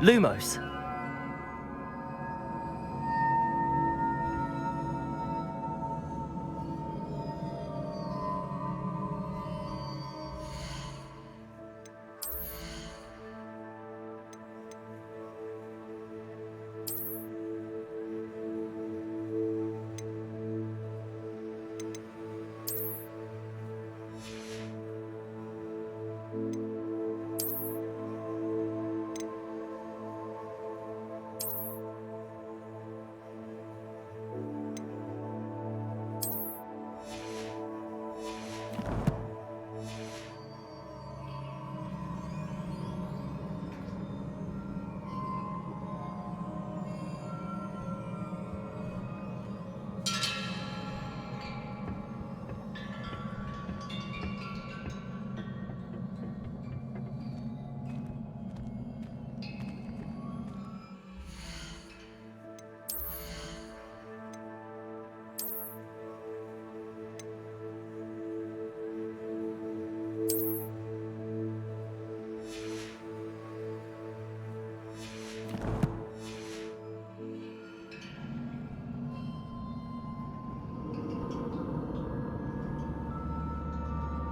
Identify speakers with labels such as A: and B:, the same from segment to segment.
A: Lumos.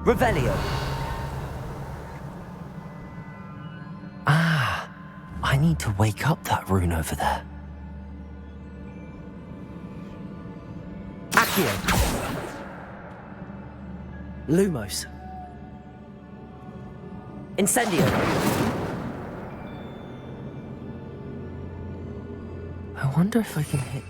A: Revelio. Ah, I need to wake up that rune over there. Accio. Lumos. Incendio. I wonder if I can hit...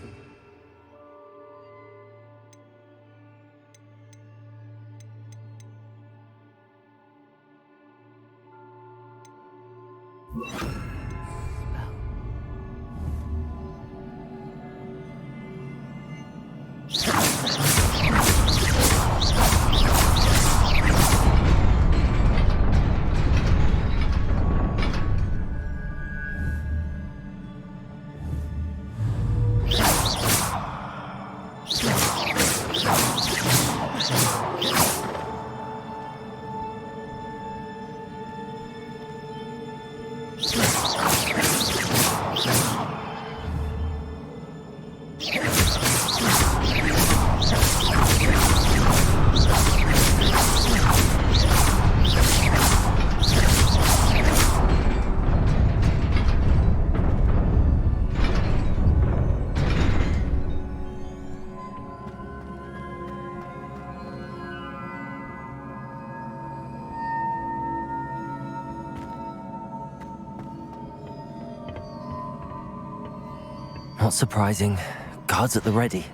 A: Not surprising. Guards at the ready.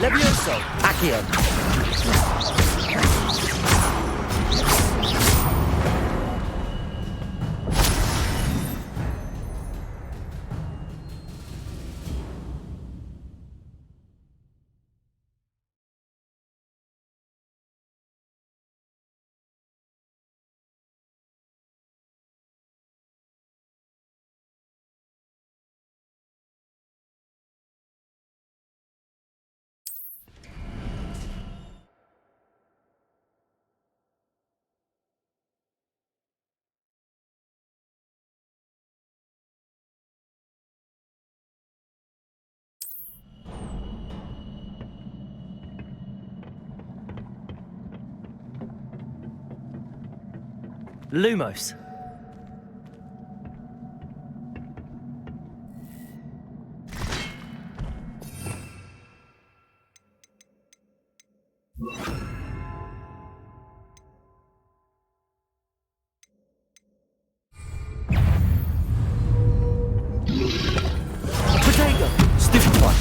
A: Levioso, Accio. Lumos. Potato! Stupid one!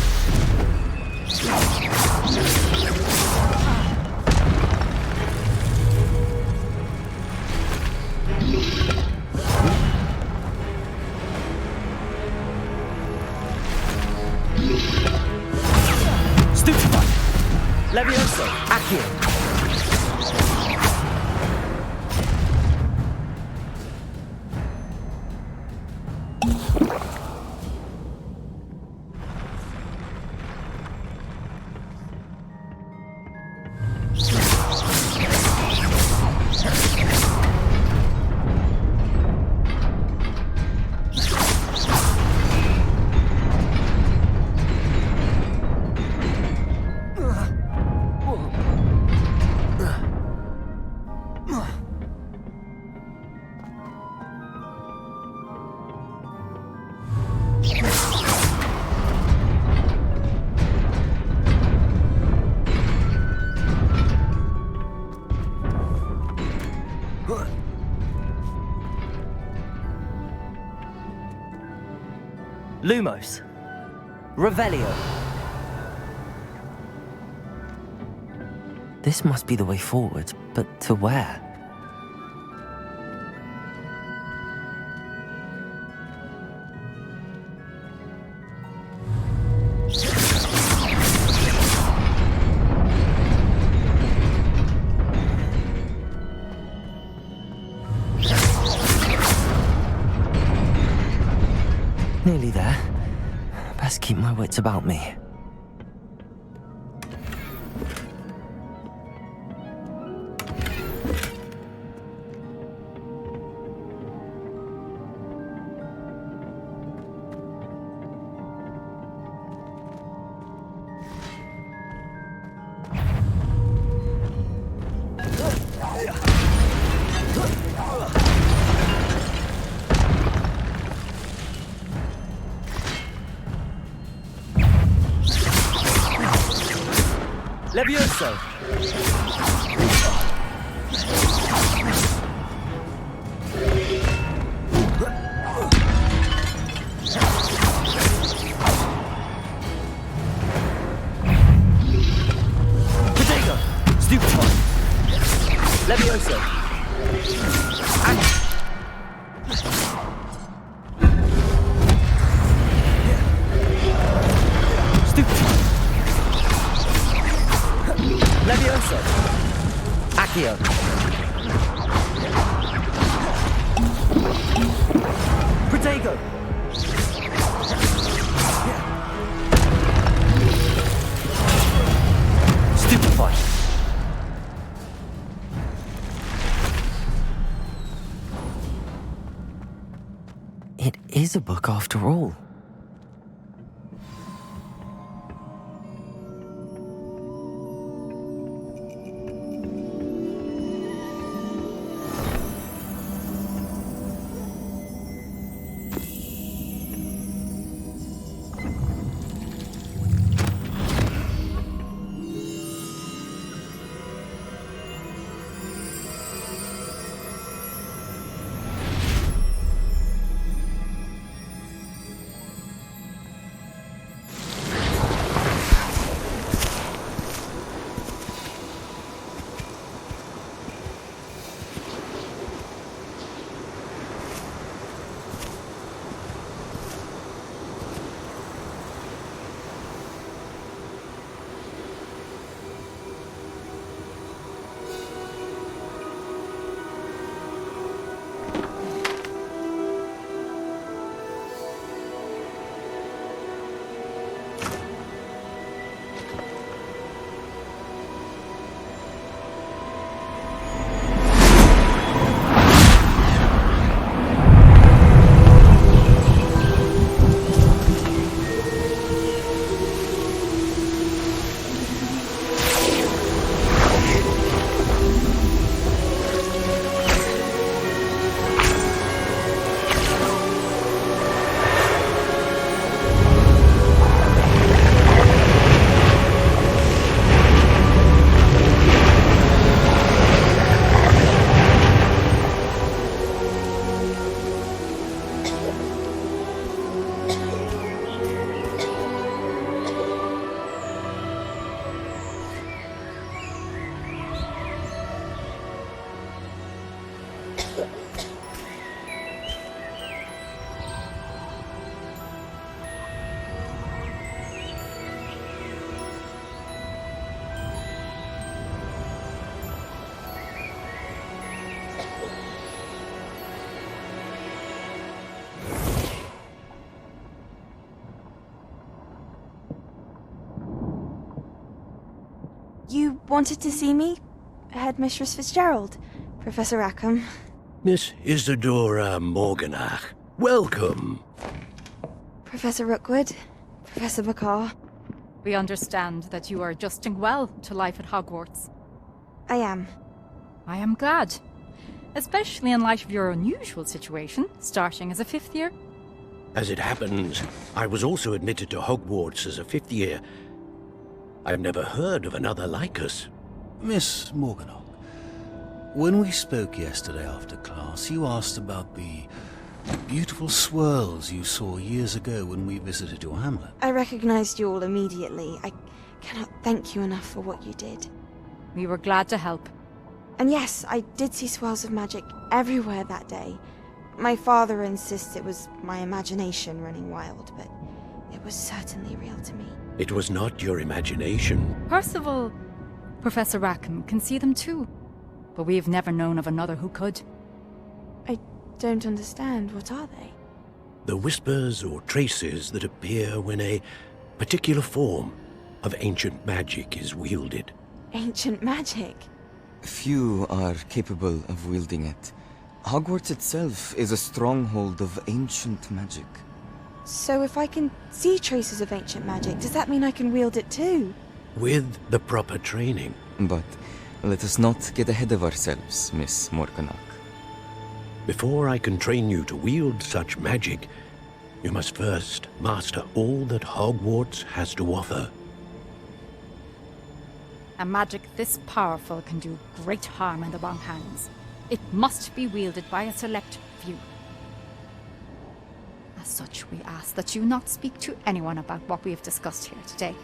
A: Lumos. Revelio. This must be the way forward, but to where? Nearly there. Best keep my wits about me. Levioso! Potato! Stupefy! Levioso! Stupefy! Levioso! Accio! Protego! Stupefy! It is a book after all.
B: You wanted to see me? Headmistress Fitzgerald? Professor Rackham?
C: Miss Isadora Morganach, welcome.
B: Professor Rookwood? Professor Bakar?
D: We understand that you are adjusting well to life at Hogwarts.
B: I am.
D: I am glad. Especially in light of your unusual situation, starting as a 5th year.
C: As it happens, I was also admitted to Hogwarts as a 5th year. I've never heard of another like us.
E: Miss Morganach, when we spoke yesterday after class, you asked about the Beautiful swirls you saw years ago when we visited your hamlet.
B: I recognized you all immediately. I cannot thank you enough for what you did.
D: We were glad to help.
B: And yes, I did see swirls of magic everywhere that day. My father insists it was my imagination running wild, but it was certainly real to me.
C: It was not your imagination.
D: Percival, Professor Rackham can see them too. But we've never known of another who could.
B: I don't understand. What are they?
C: The whispers or traces that appear when a particular form of ancient magic is wielded.
B: Ancient magic?
F: Few are capable of wielding it. Hogwarts itself is a stronghold of ancient magic.
B: So if I can see traces of ancient magic, does that mean I can wield it too?
C: With the proper training.
F: But let us not get ahead of ourselves, Miss Morganach.
C: Before I can train you to wield such magic, you must first master all that Hogwarts has to offer.
D: A magic this powerful can do great harm in the wrong hands. It must be wielded by a select few. As such, we ask that you not speak to anyone about what we have discussed here today.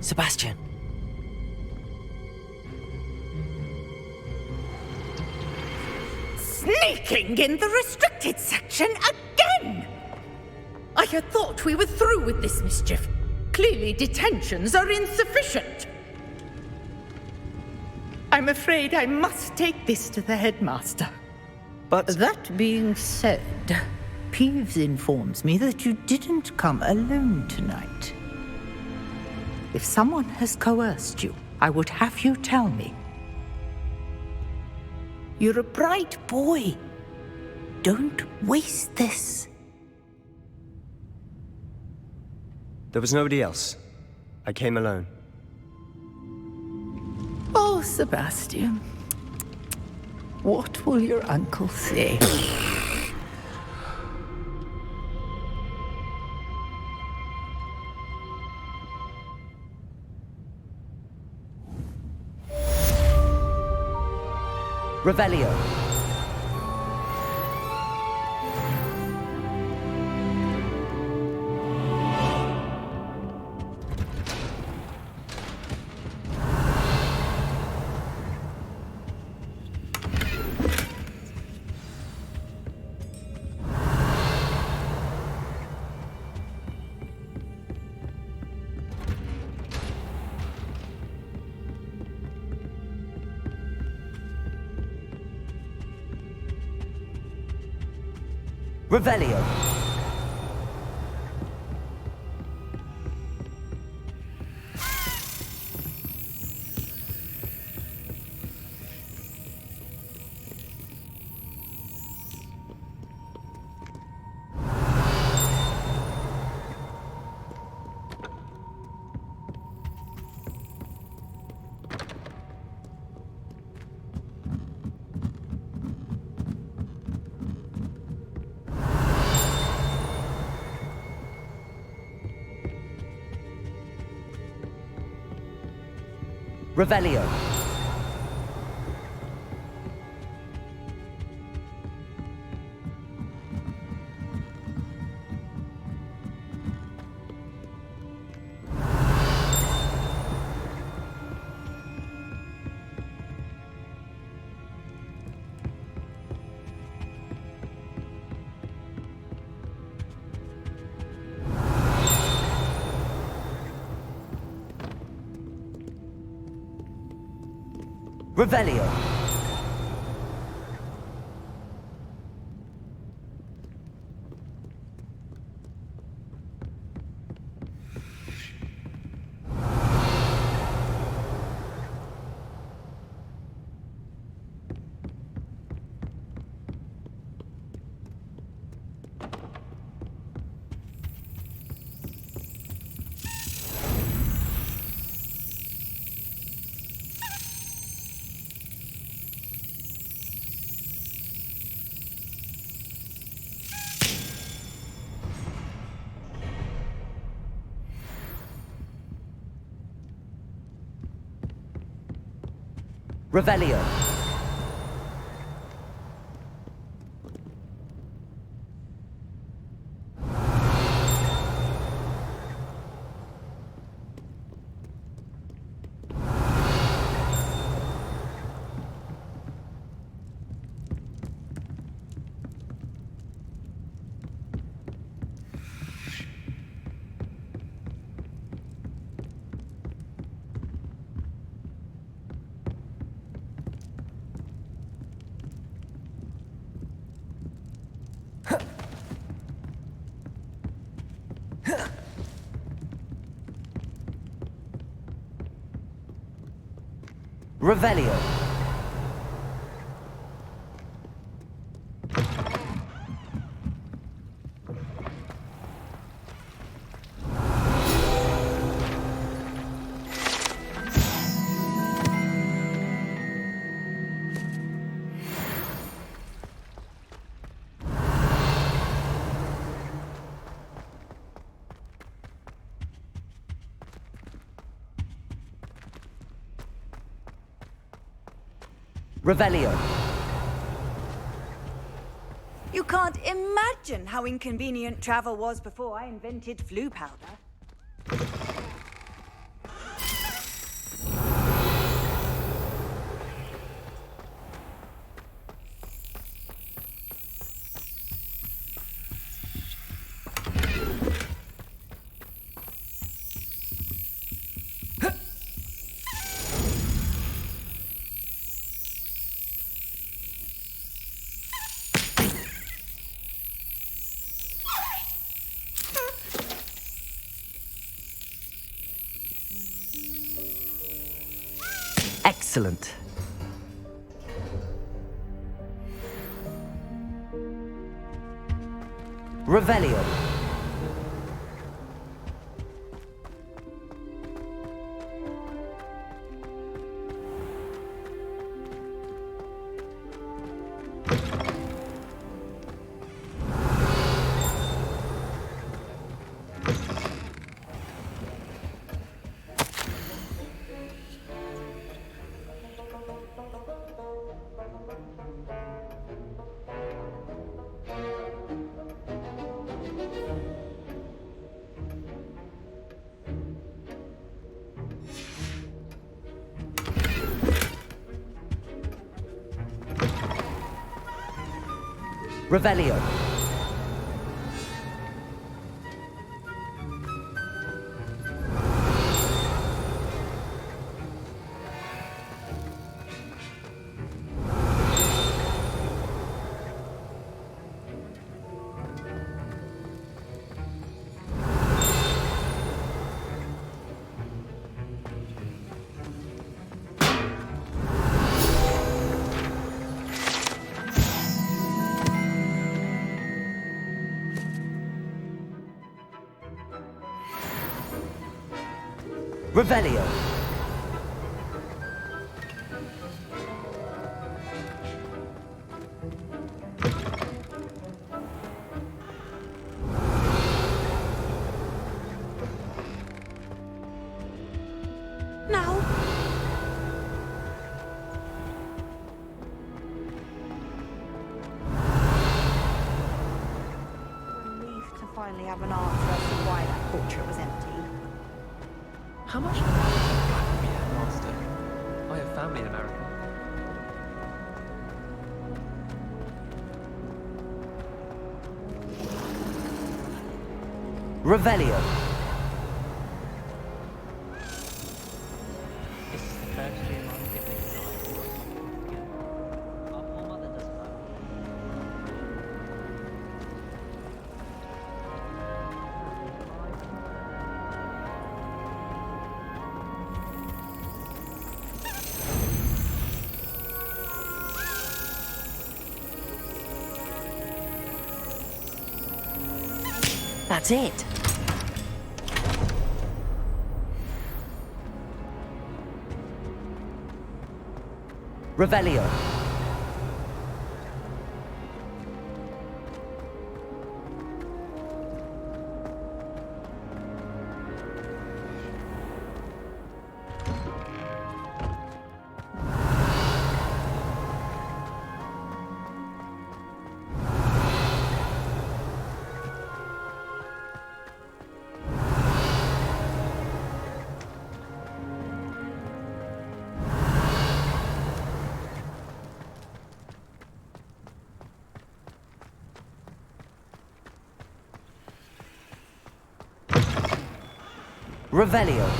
A: Sebastian.
G: Sneaking in the restricted section again! I had thought we were through with this mischief. Clearly detentions are insufficient. I'm afraid I must take this to the headmaster.
H: But that being said, Peeves informs me that you didn't come alone tonight. If someone has coerced you, I would have you tell me. You're a bright boy. Don't waste this.
I: There was nobody else. I came alone.
H: Oh, Sebastian. What will your uncle say?
J: Revelio. Revelio. Revelio. Revelio. Revelio. Revelio. Revelio.
K: You can't imagine how inconvenient travel was before I invented flu powder.
J: Excellent. Revelio. Revelio. Revelio.
B: Now. Relieved to finally have an answer as to why that portrait was empty.
A: How much do you have, Master? I have family in America.
J: Revelio.
L: This is the first year I'm living in again. Our poor mother doesn't know.
A: That's it.
J: Revelio. Revelio.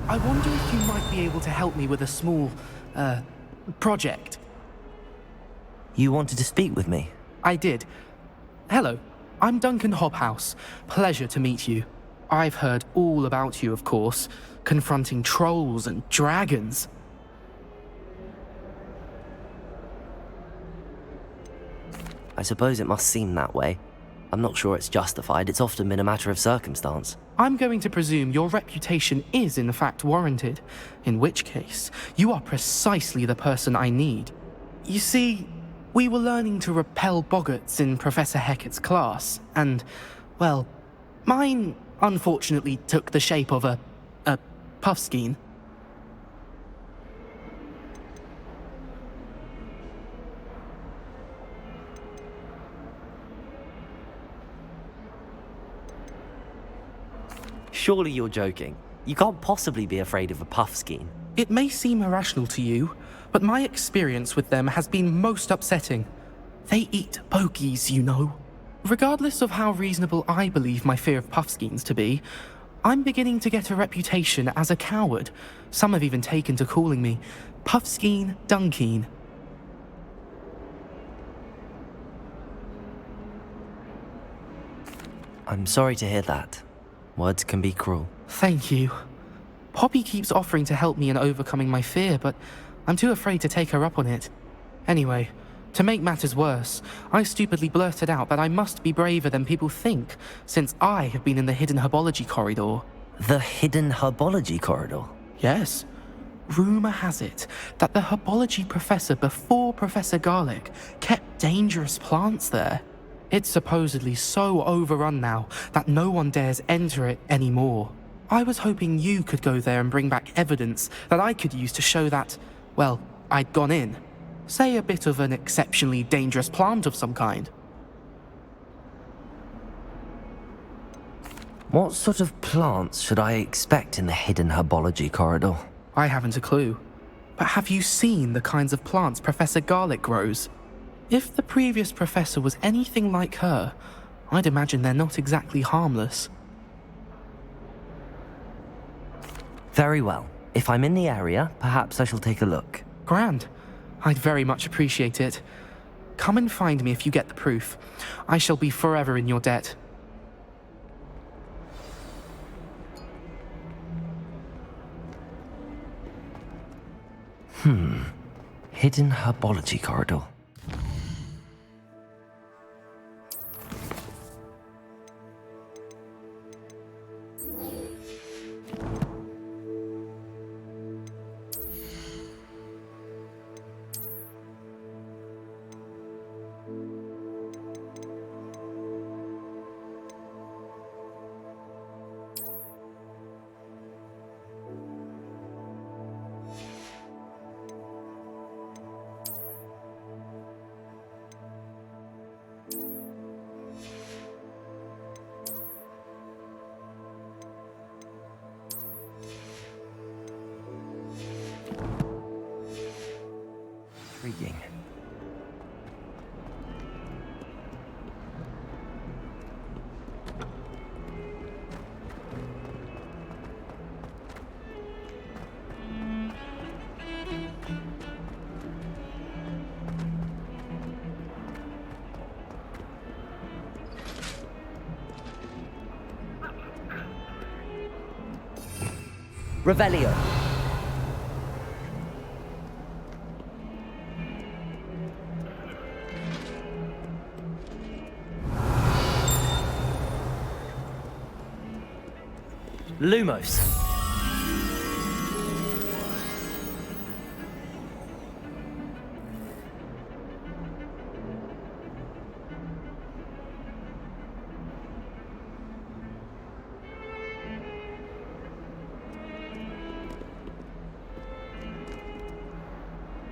M: I wonder if you might be able to help me with a small, project.
J: You wanted to speak with me?
M: I did. Hello, I'm Duncan Hobhouse. Pleasure to meet you. I've heard all about you, of course, confronting trolls and dragons.
J: I suppose it must seem that way. I'm not sure it's justified. It's often been a matter of circumstance.
M: I'm going to presume your reputation is in fact warranted, in which case, you are precisely the person I need. You see, we were learning to repel boggarts in Professor Hecat's class, and, well, mine unfortunately took the shape of a puffskein.
J: Surely you're joking. You can't possibly be afraid of a puffskein.
M: It may seem irrational to you, but my experience with them has been most upsetting. They eat bogies, you know. Regardless of how reasonable I believe my fear of puffskeins to be, I'm beginning to get a reputation as a coward. Some have even taken to calling me Puffskein Dunkeen.
J: I'm sorry to hear that. Words can be cruel.
M: Thank you. Poppy keeps offering to help me in overcoming my fear, but I'm too afraid to take her up on it. Anyway, to make matters worse, I stupidly blurted out that I must be braver than people think, since I have been in the hidden herbology corridor.
J: The hidden herbology corridor?
M: Yes. Rumour has it that the herbology professor before Professor Garlic kept dangerous plants there. It's supposedly so overrun now that no one dares enter it anymore. I was hoping you could go there and bring back evidence that I could use to show that, well, I'd gone in. Say a bit of an exceptionally dangerous plant of some kind.
J: What sort of plants should I expect in the hidden herbology corridor?
M: I haven't a clue. But have you seen the kinds of plants Professor Garlic grows? If the previous professor was anything like her, I'd imagine they're not exactly harmless.
J: Very well. If I'm in the area, perhaps I shall take a look.
M: Grand. I'd very much appreciate it. Come and find me if you get the proof. I shall be forever in your debt.
J: Hidden herbology corridor. Intriguing. Revelio. Lumos.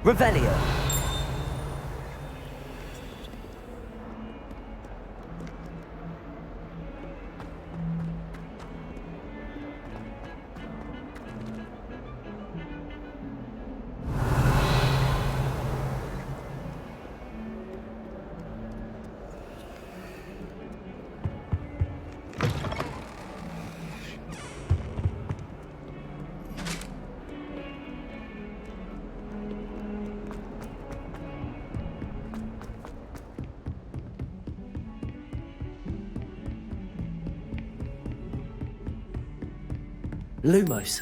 J: Revelio. Lumos.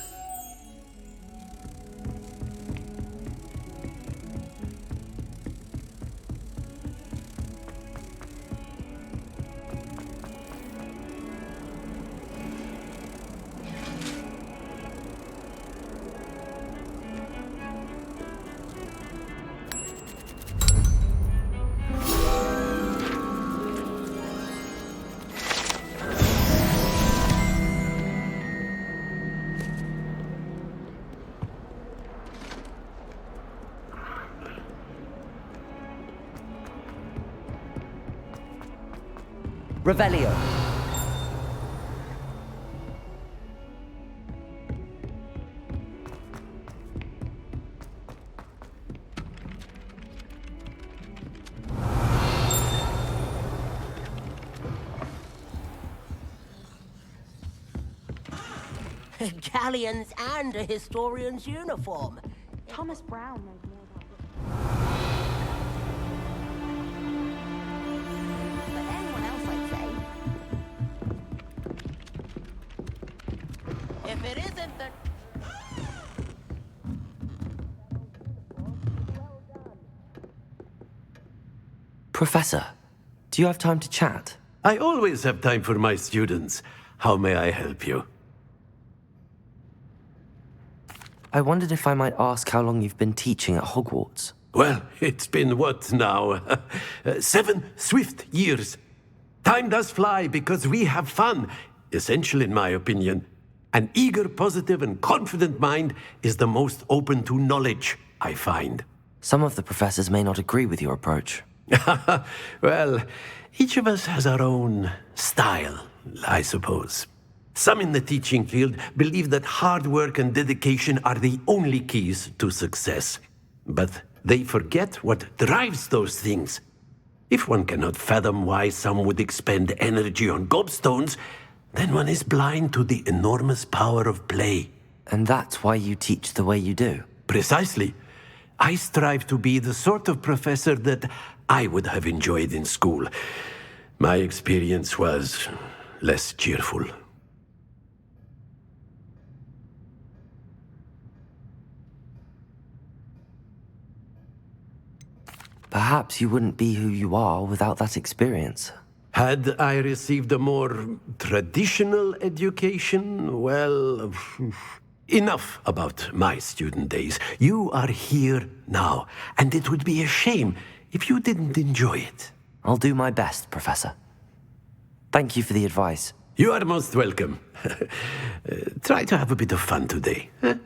J: Revelio.
N: Galleons and a historian's uniform.
B: Thomas Brown knows more about this. But anyone else, I'd say.
N: If it isn't the...
J: Professor, do you have time to chat?
C: I always have time for my students. How may I help you?
J: I wondered if I might ask how long you've been teaching at Hogwarts.
C: Well, it's been what now? 7 swift years. Time does fly because we have fun, essential in my opinion. An eager, positive, and confident mind is the most open to knowledge, I find.
J: Some of the professors may not agree with your approach.
C: Well, each of us has our own style, I suppose. Some in the teaching field believe that hard work and dedication are the only keys to success. But they forget what drives those things. If one cannot fathom why some would expend energy on gobstones, then one is blind to the enormous power of play.
J: And that's why you teach the way you do?
C: Precisely. I strive to be the sort of professor that I would have enjoyed in school. My experience was less cheerful.
J: Perhaps you wouldn't be who you are without that experience.
C: Had I received a more traditional education, well, enough about my student days. You are here now, and it would be a shame if you didn't enjoy it.
J: I'll do my best, Professor. Thank you for the advice.
C: You are most welcome. Try to have a bit of fun today. Huh?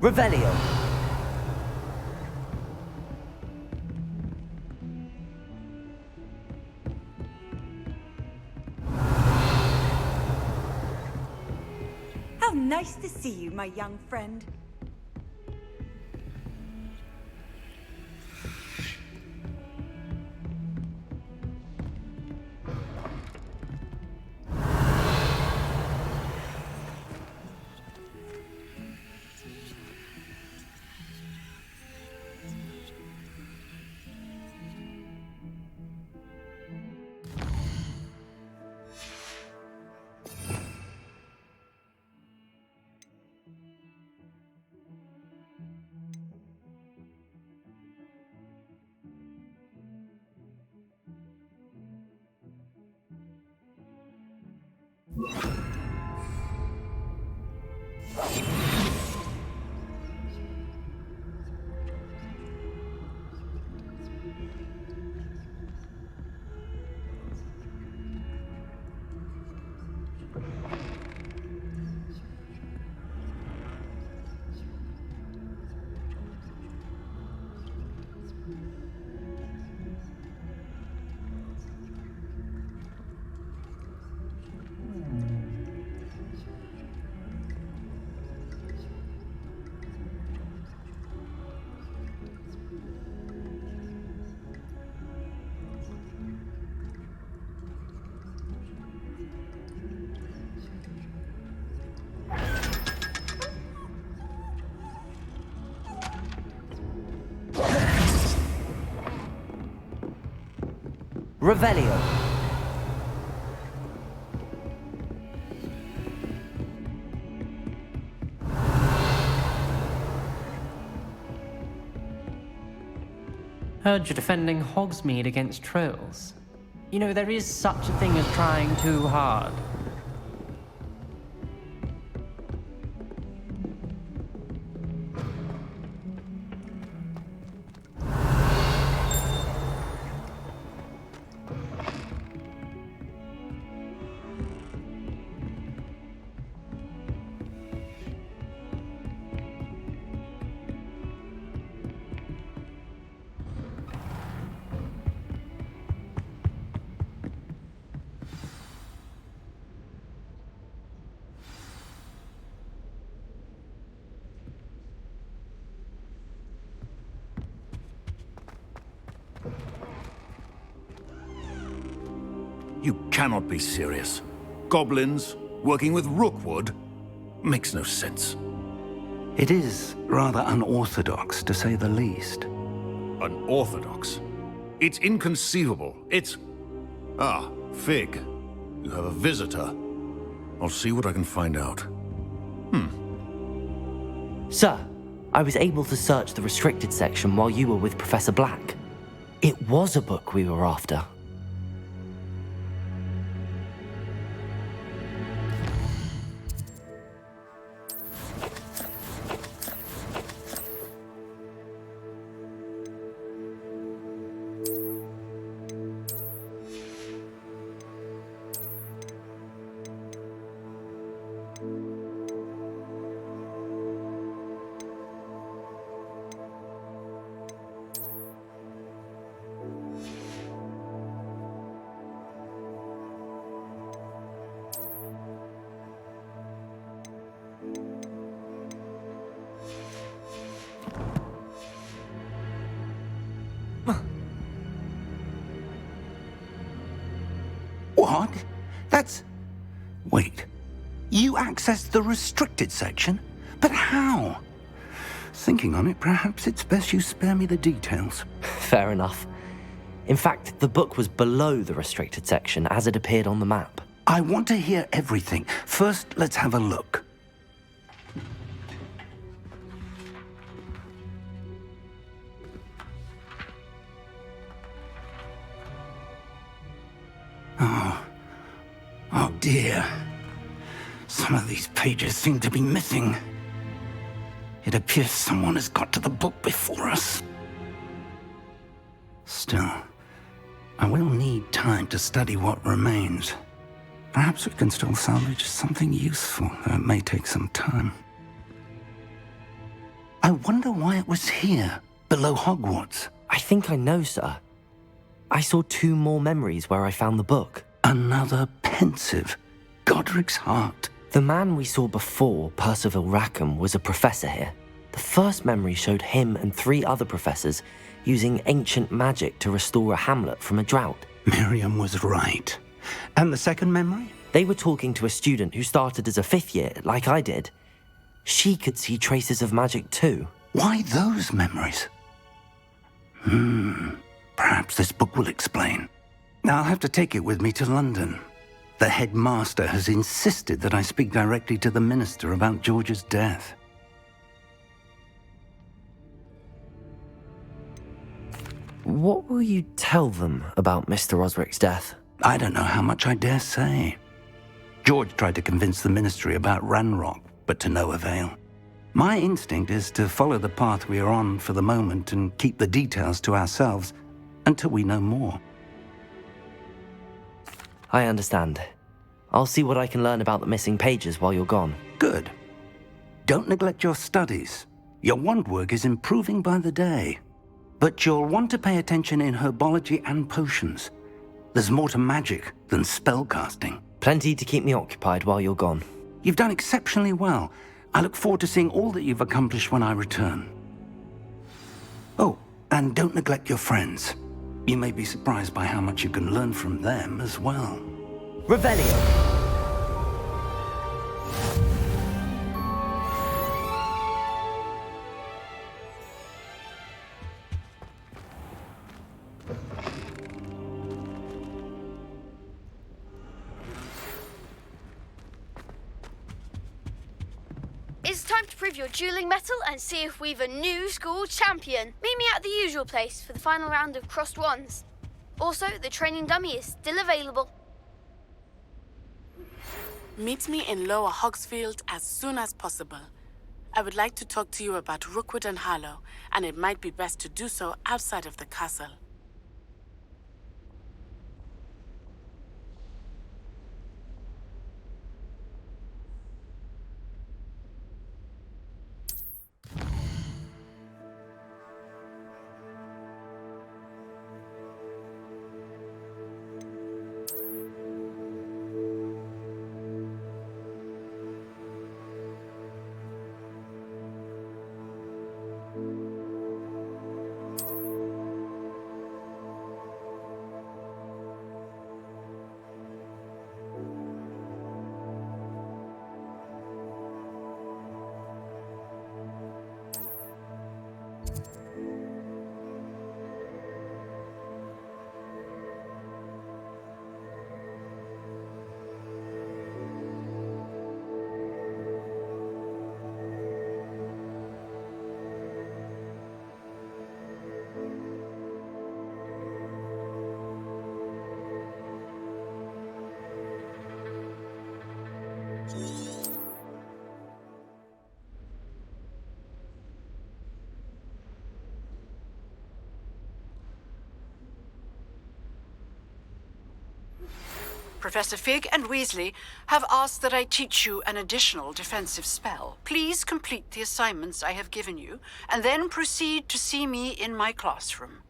J: Revelio.
K: How nice to see you, my young friend.
J: Revelio.
L: Heard you're defending Hogsmeade against trolls. You know, there is such a thing as trying too hard.
E: You cannot be serious. Goblins working with Rookwood? Makes no sense.
O: It is rather unorthodox, to say the least.
E: Unorthodox? It's inconceivable. It's... Ah, Fig. You have a visitor. I'll see what I can find out.
J: Sir, I was able to search the restricted section while you were with Professor Black. It was a book we were after.
O: What? That's... Wait. You accessed the restricted section? But how? Thinking on it, perhaps it's best you spare me the details.
J: Fair enough. In fact, the book was below the restricted section as it appeared on the map.
O: I want to hear everything. First, let's have a look. Oh dear. Some of these pages seem to be missing. It appears someone has got to the book before us. Still, I will need time to study what remains. Perhaps we can still salvage something useful, though it may take some time. I wonder why it was here, below Hogwarts.
J: I think I know, sir. I saw 2 more memories where I found the book.
O: Another pensive. Godric's heart.
J: The man we saw before, Percival Rackham, was a professor here. The first memory showed him and 3 other professors using ancient magic to restore a hamlet from a drought.
O: Miriam was right. And the second memory?
J: They were talking to a student who started as a 5th year, like I did. She could see traces of magic too.
O: Why those memories? Perhaps this book will explain. I'll have to take it with me to London. The headmaster has insisted that I speak directly to the minister about George's death.
J: What will you tell them about Mr. Osric's death?
O: I don't know how much I dare say. George tried to convince the ministry about Ranrock, but to no avail. My instinct is to follow the path we are on for the moment and keep the details to ourselves until we know more.
J: I understand. I'll see what I can learn about the missing pages while you're gone.
O: Good. Don't neglect your studies. Your wand work is improving by the day. But you'll want to pay attention in herbology and potions. There's more to magic than spellcasting.
J: Plenty to keep me occupied while you're gone.
O: You've done exceptionally well. I look forward to seeing all that you've accomplished when I return. Oh, and don't neglect your friends. You may be surprised by how much you can learn from them as well.
J: Revelio!
P: It's time to prove your dueling mettle and see if we've a new school champion. Meet me at the usual place for the final round of crossed wands. Also, the training dummy is still available.
Q: Meet me in Lower Hogsfield as soon as possible. I would like to talk to you about Rookwood and Harlow, and it might be best to do so outside of the castle.
R: Professor Fig and Weasley have asked that I teach you an additional defensive spell. Please complete the assignments I have given you, and then proceed to see me in my classroom.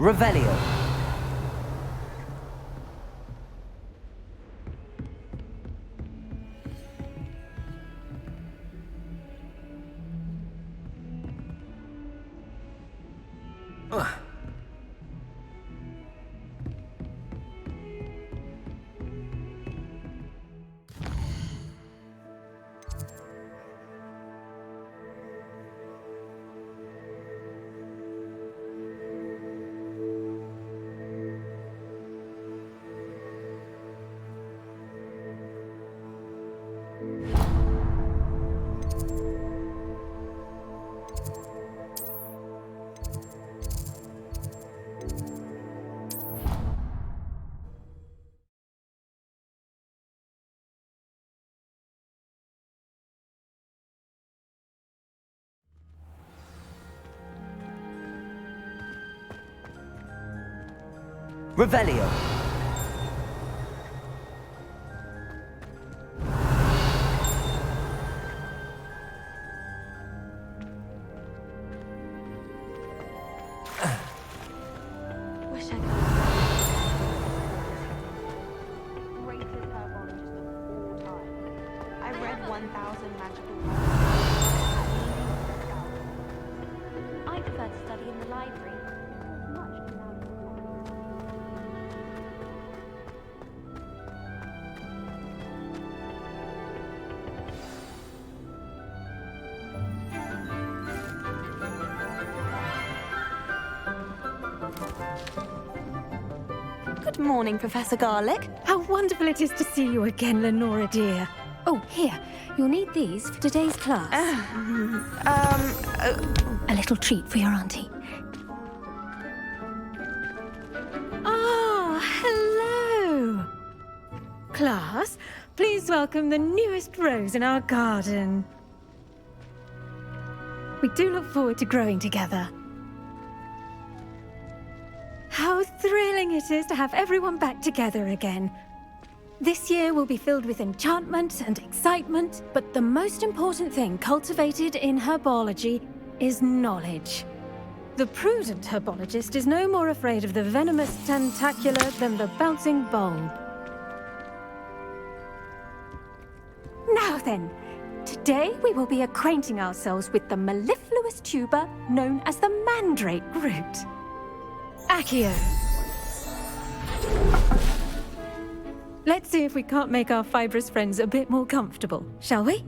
J: Revelio. Revelio.
B: Wish I could. Greatest herbologist of all time. I read 1,000 magical
S: I prefer to study in the library. Much too loud.
B: Good morning, Professor Garlick.
T: How wonderful it is to see you again, Lenora dear. Oh, here. You'll need these for today's class. A little treat for your auntie. Ah, hello. Class, please welcome the newest rose in our garden. We do look forward to growing together. How thrilling it is to have everyone back together again. This year will be filled with enchantment and excitement, but the most important thing cultivated in herbology is knowledge. The prudent herbologist is no more afraid of the venomous tentacula than the bouncing bulb. Now then, today we will be acquainting ourselves with the mellifluous tuber known as the mandrake root. Accio. Let's see if we can't make our fibrous friends a bit more comfortable, shall we?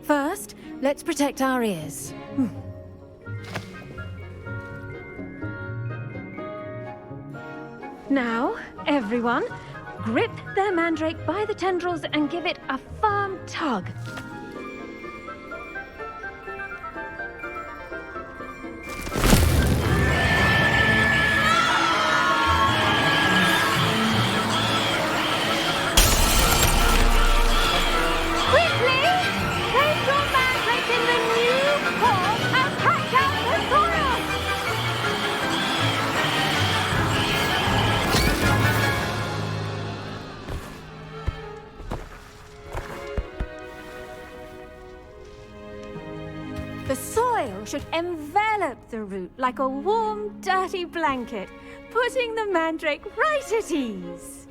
T: First, let's protect our ears. Now, everyone, grip their mandrake by the tendrils and give it a firm tug. The soil should envelop the root like a warm, dirty blanket, putting the mandrake right at ease.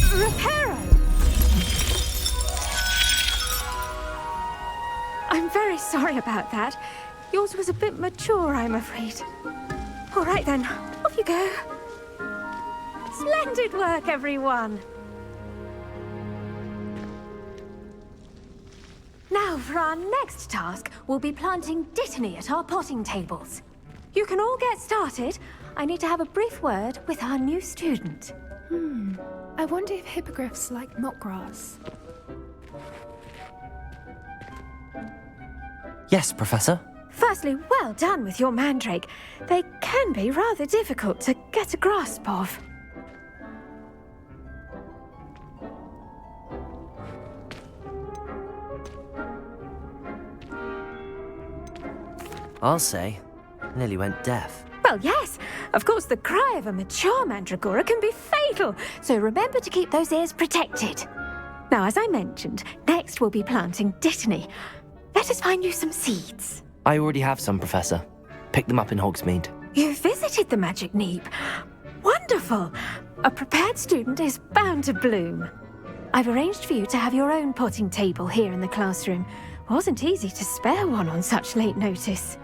T: Reparo! I'm very sorry about that. Yours was a bit mature, I'm afraid. All right then, off you go. Splendid work, everyone. Now, for our next task, we'll be planting dittany at our potting tables. You can all get started. I need to have a brief word with our new student.
U: I wonder if hippogriffs like knotgrass.
J: Yes, Professor.
T: Firstly, well done with your mandrake. They can be rather difficult to get a grasp of.
J: I'll say, nearly went deaf.
T: Well, yes. Of course, the cry of a mature mandragora can be fatal, so remember to keep those ears protected. Now, as I mentioned, next we'll be planting dittany. Let us find you some seeds.
J: I already have some, Professor. Picked them up in Hogsmeade.
T: You visited the Magic Neep. Wonderful! A prepared student is bound to bloom. I've arranged for you to have your own potting table here in the classroom. Wasn't easy to spare one on such late notice.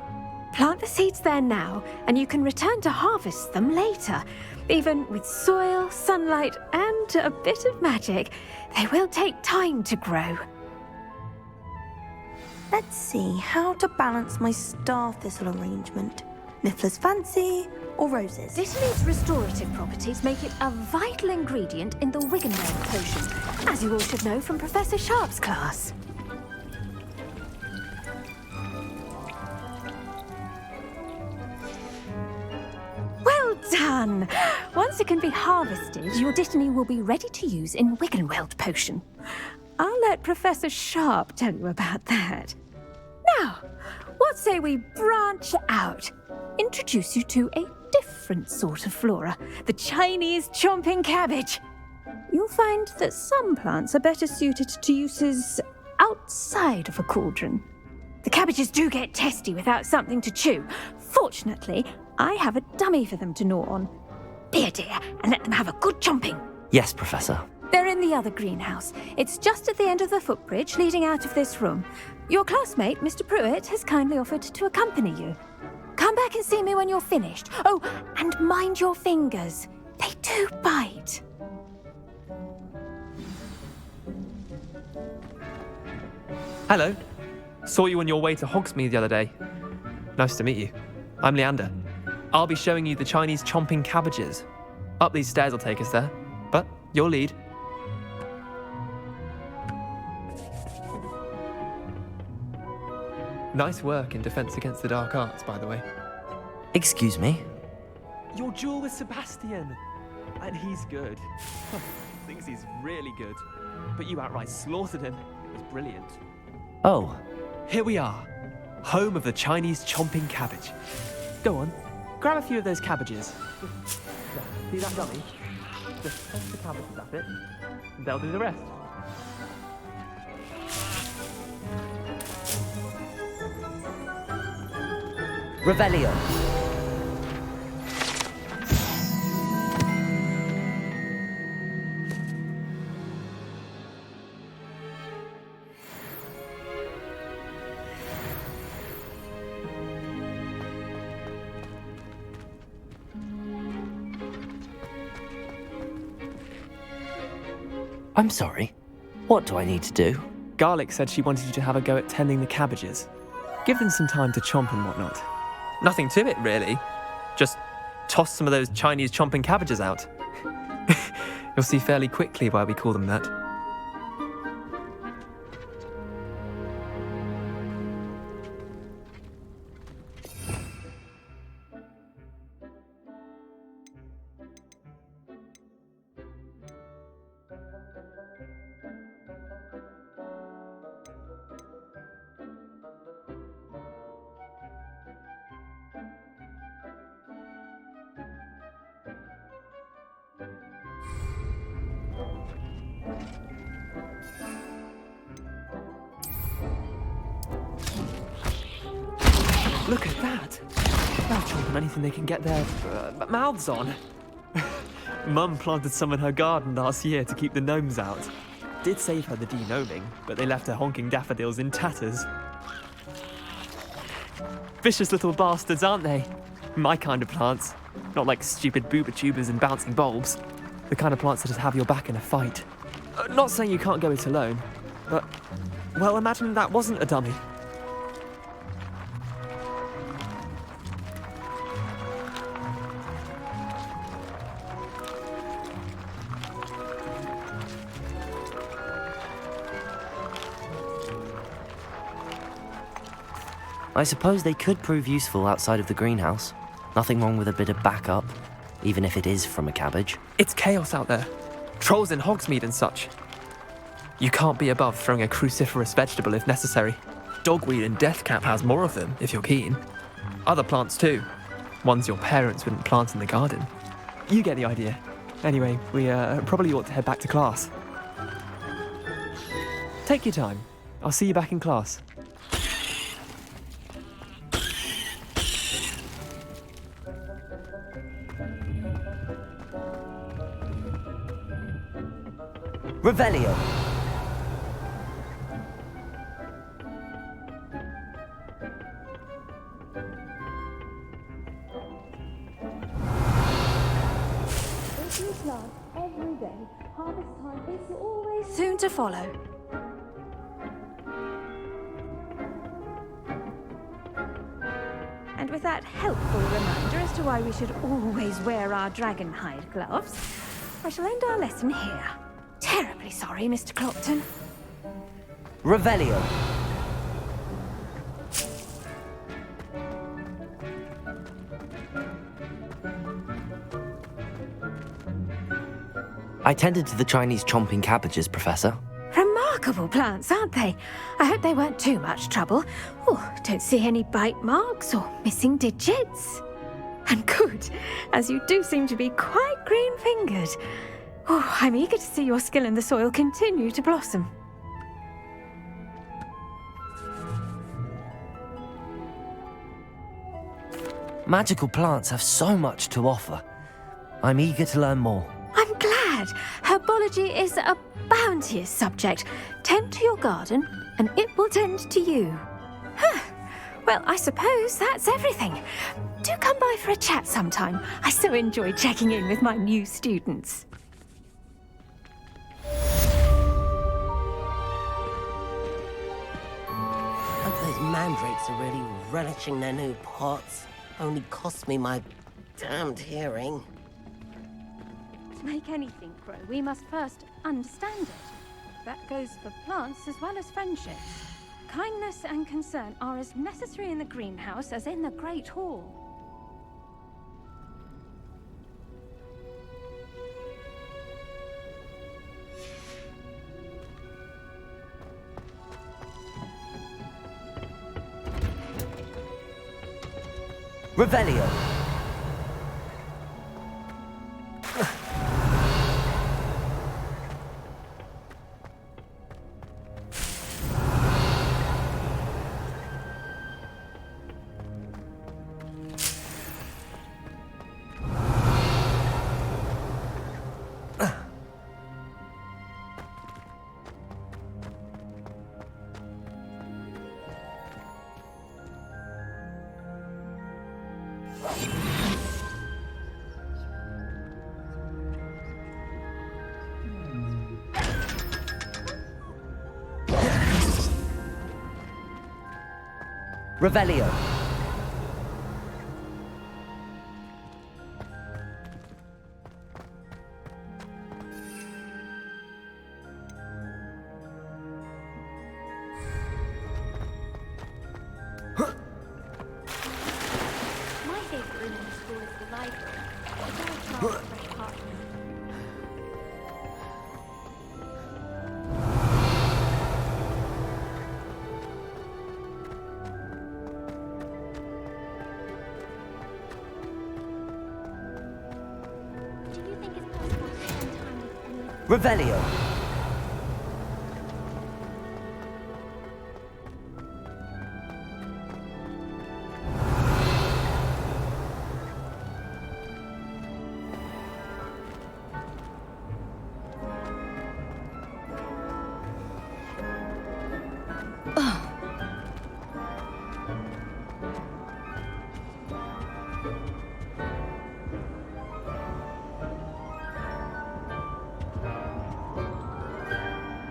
T: Plant the seeds there now, and you can return to harvest them later. Even with soil, sunlight, and a bit of magic, they will take time to grow.
B: Let's see how to balance my star thistle arrangement. Niffler's fancy or roses?
T: Dittany's restorative properties make it a vital ingredient in the Wiggenweld potion, as you all should know from Professor Sharp's class. Well done! Once it can be harvested, your Dittany will be ready to use in Wiggenweld potion. I'll let Professor Sharp tell you about that. Now, what say we branch out? Introduce you to a different sort of flora, the Chinese chomping cabbage. You'll find that some plants are better suited to uses outside of a cauldron. The cabbages do get testy without something to chew. Fortunately, I have a dummy for them to gnaw on. Be a dear and let them have a good chomping.
J: Yes, Professor.
T: They're in the other greenhouse. It's just at the end of the footbridge leading out of this room. Your classmate, Mr. Pruitt, has kindly offered to accompany you. Come back and see me when you're finished. Oh, and mind your fingers. They do bite.
A: Hello. Saw you on your way to Hogsmeade the other day. Nice to meet you. I'm Leander. I'll be showing you the Chinese chomping cabbages. Up these stairs will take us there, but your lead. Nice work in Defense Against the Dark Arts, by the way.
J: Excuse me?
A: Your duel with Sebastian! And he's good. Thinks he's really good. But you outright slaughtered him. It was brilliant.
J: Oh.
A: Here we are. Home of the Chinese chomping cabbage. Go on, grab a few of those cabbages. See that dummy? Just toss the cabbages at it, and they'll do the rest.
J: Revelio. I'm sorry. What do I need to do?
A: Garlic said she wanted you to have a go at tending the cabbages. Give them some time to chomp and whatnot. Nothing to it, really. Just toss some of those Chinese chomping cabbages out. You'll see fairly quickly why we call them that. Look at that! They'll chomp on anything they can get their mouths on. Mum planted some in her garden last year to keep the gnomes out. Did save her the de-gnoming, but they left her honking daffodils in tatters. Vicious little bastards, aren't they? My kind of plants. Not like stupid booba tubers and bouncing bulbs. The kind of plants that just have your back in a fight. Not saying you can't go it alone, but, well, imagine that wasn't a dummy.
J: I suppose they could prove useful outside of the greenhouse. Nothing wrong with a bit of backup, even if it is from a cabbage.
A: It's chaos out there. Trolls in Hogsmeade and such. You can't be above throwing a cruciferous vegetable if necessary. Dogweed and deathcap has more of them, if you're keen. Other plants too. Ones your parents wouldn't plant in the garden. You get the idea. Anyway, we probably ought to head back to class. Take your time. I'll see you back in class.
J: Revelio.
T: Every day, harvest time is always soon to follow. And with that helpful reminder as to why we should always wear our dragon hide gloves, I shall end our lesson here. Terribly sorry, Mr. Clopton.
J: Revelio. I tended to the Chinese chomping cabbages, Professor.
T: Remarkable plants, aren't they? I hope they weren't too much trouble. Oh, don't see any bite marks or missing digits. And good, as you do seem to be quite green-fingered. Oh, I'm eager to see your skill in the soil continue to blossom.
J: Magical plants have so much to offer. I'm eager to learn more.
T: I'm glad. Herbology is a bounteous subject. Tend to your garden, and it will tend to you. Huh. Well, I suppose that's everything. Do come by for a chat sometime. I so enjoy checking in with my new students.
N: Hope those mandrakes are really relishing their new pots. Only cost me my damned hearing.
T: To make anything grow, we must first understand it. That goes for plants as well as friendships. Kindness and concern are as necessary in the greenhouse as in the Great Hall.
J: Revelio. Revelio.
S: My favorite room in the school is the library. It's always felt very heartening. Do you think it's possible to spend time with any of
J: Revelio.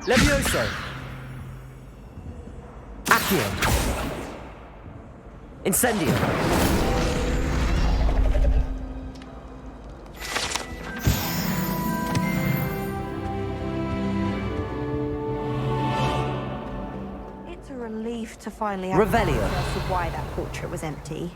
J: Levioso. Accio. Incendio.
B: It's a relief to finally have
J: Revelio.
B: an answer as to why that portrait was empty.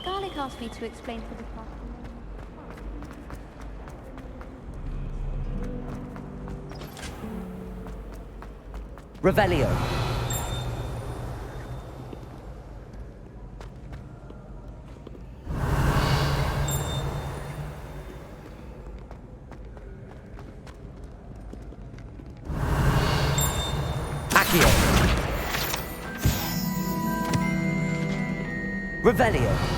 S: Garlic asked me to explain for the class.
J: Revelio. Accio. Revelio.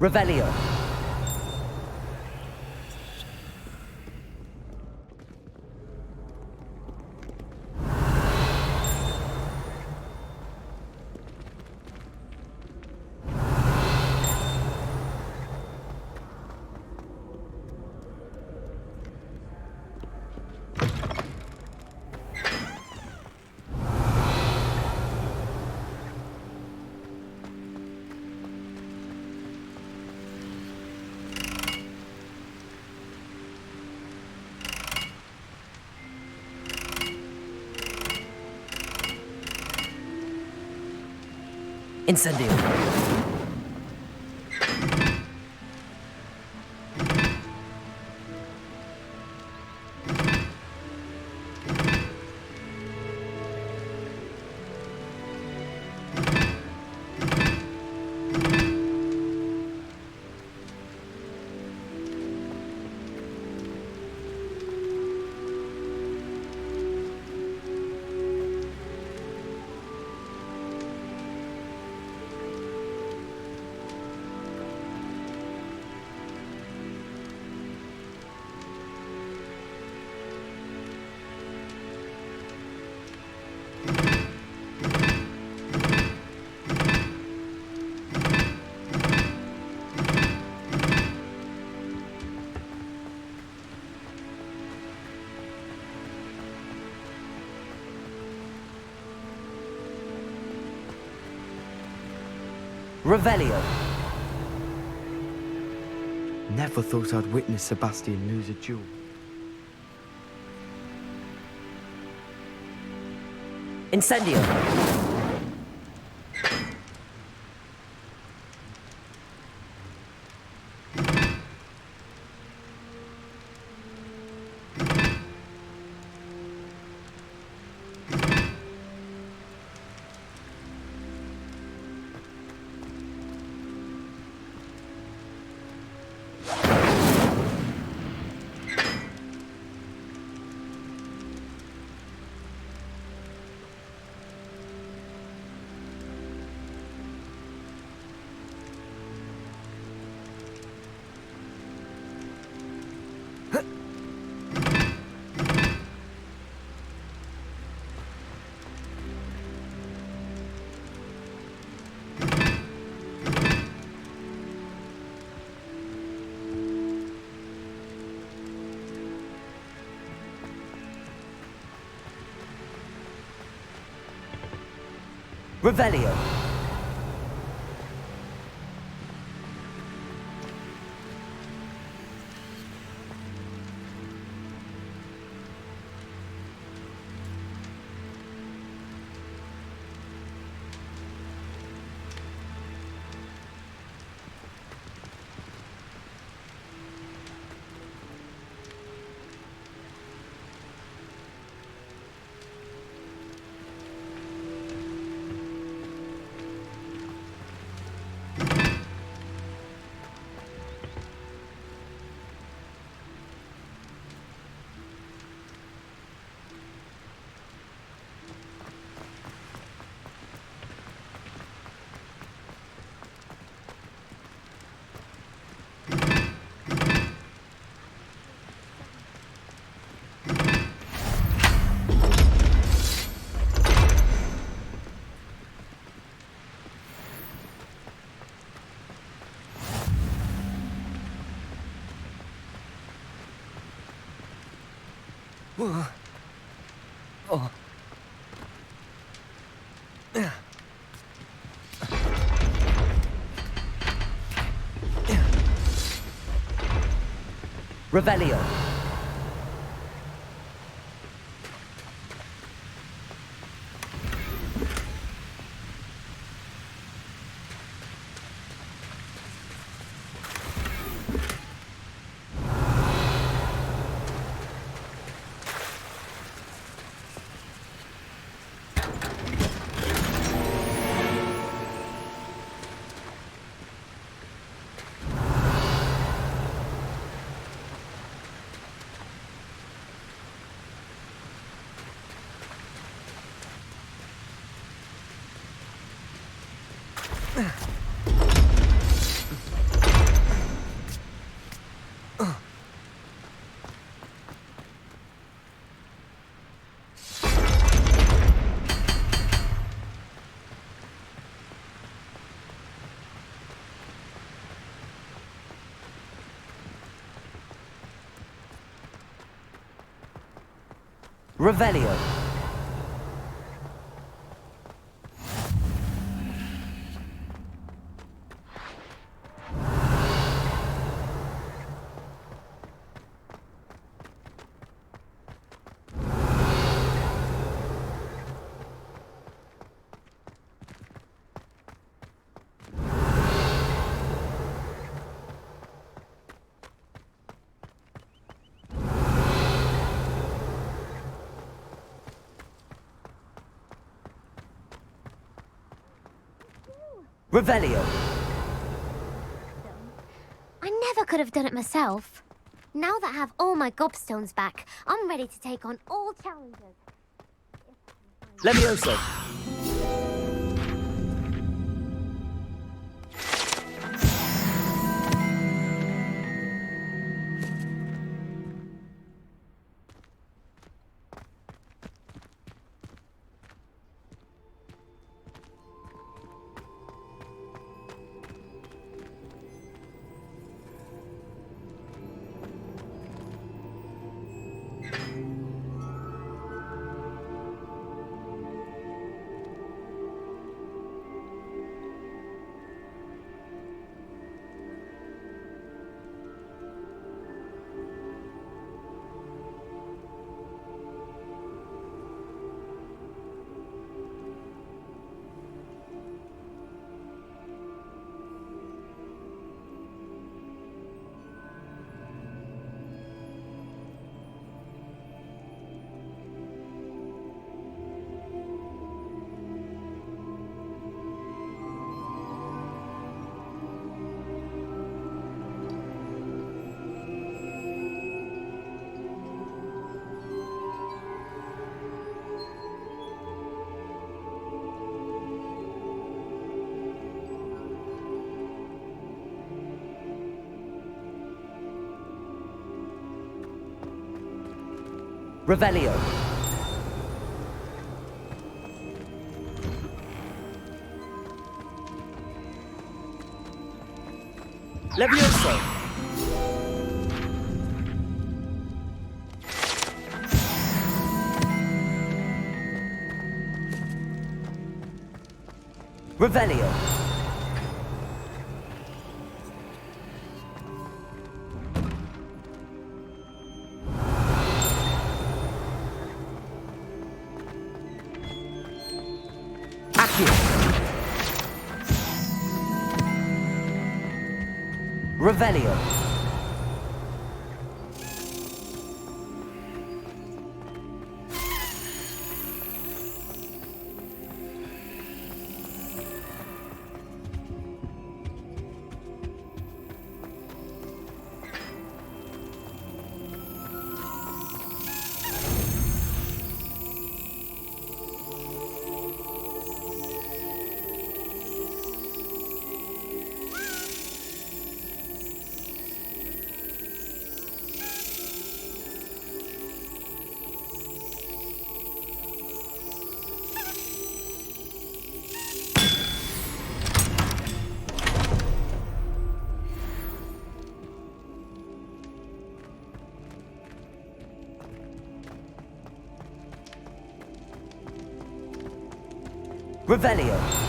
J: Revelio. Incendio. Revelio.
F: Never thought I'd witness Sebastian lose a duel.
J: Incendio. Revelio. Oh. Revelio. Revelio. Revelio.
S: I never could have done it myself. Now that I have all my gobstones back, I'm ready to take on all challenges.
J: Levioso. Revelio. Levioso. Revelio. Revelio. Revelio.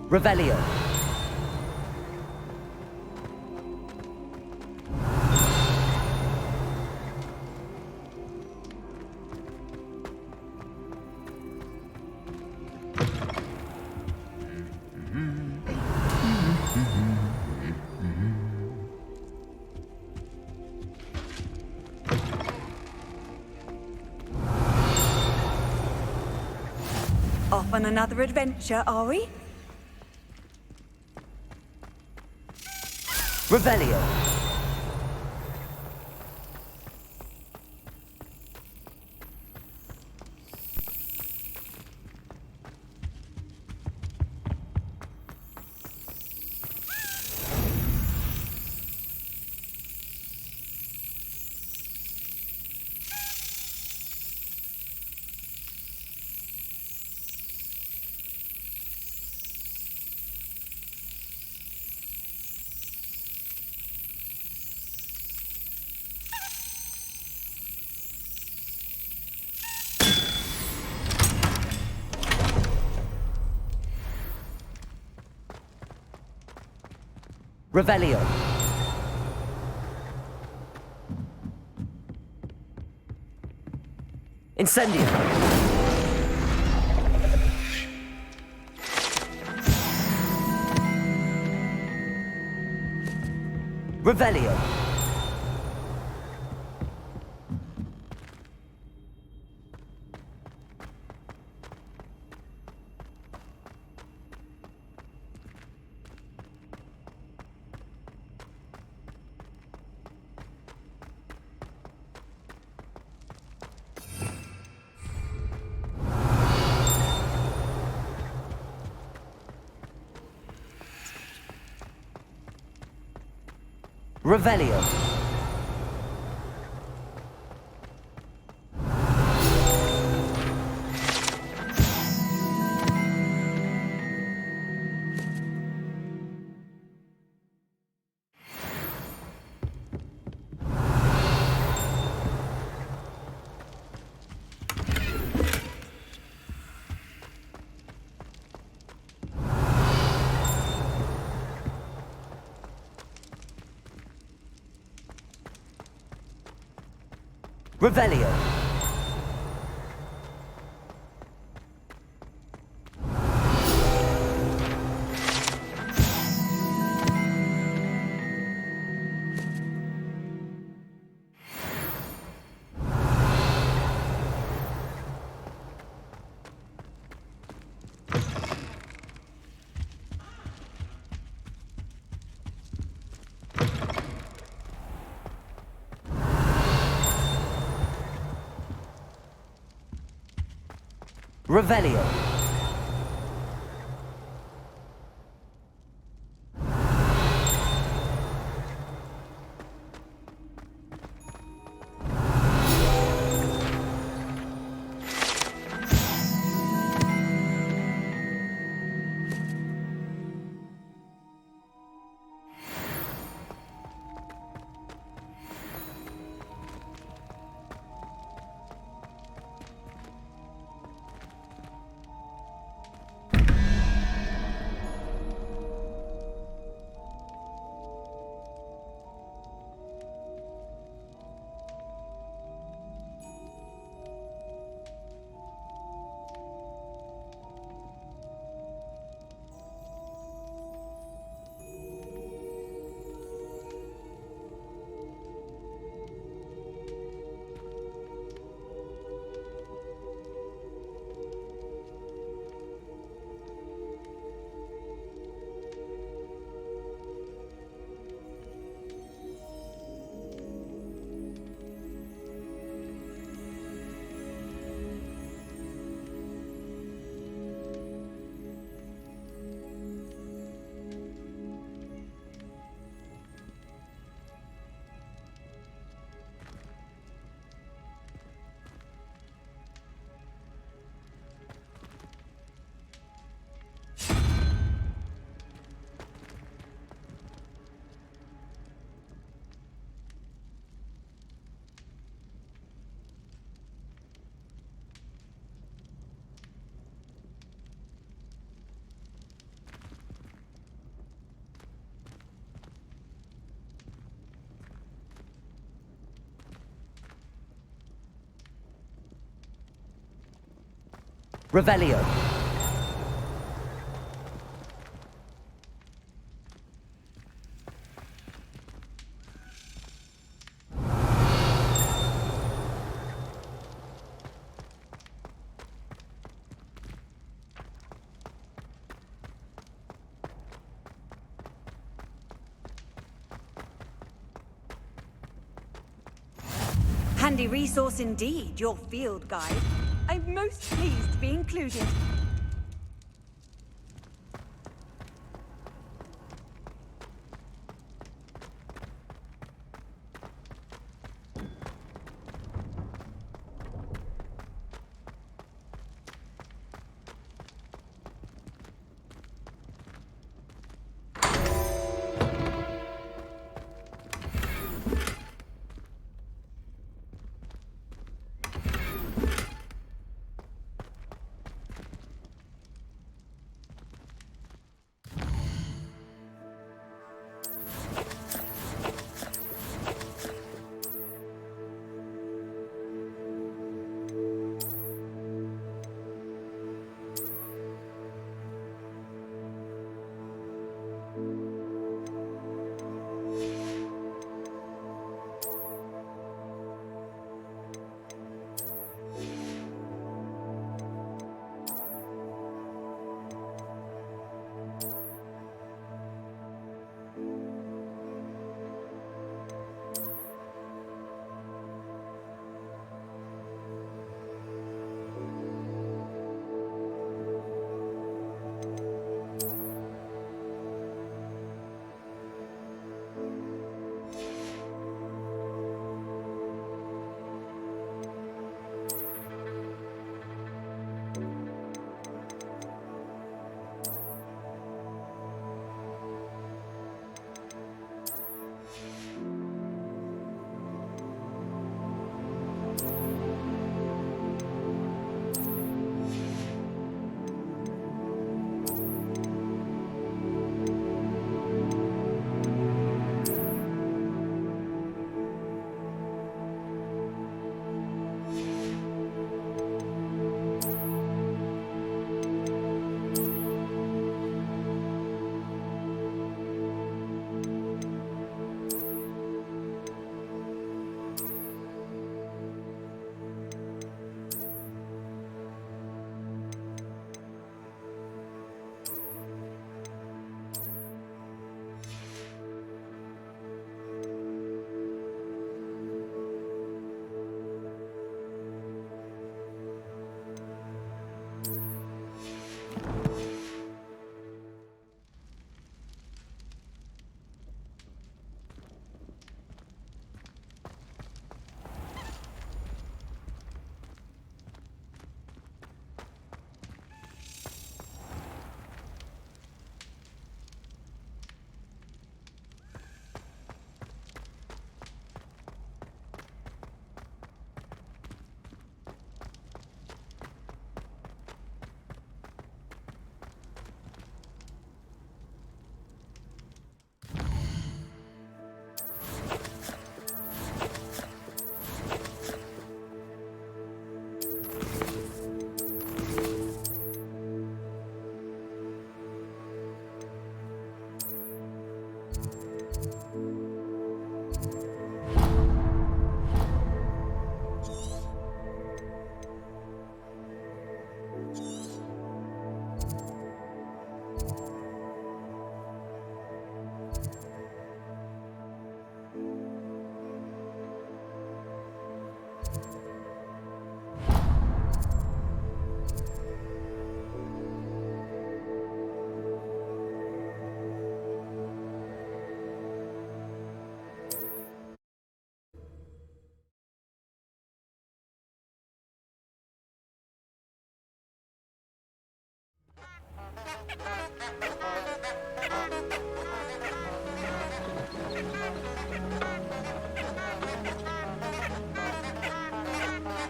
J: Revelio.
K: Off on another adventure, are we?
J: Revelio. Revelio. Incendio. Revelio. Revelio. Revelio. Revelio. Revelio.
K: Handy resource indeed, your field guide. I'm most pleased to be included.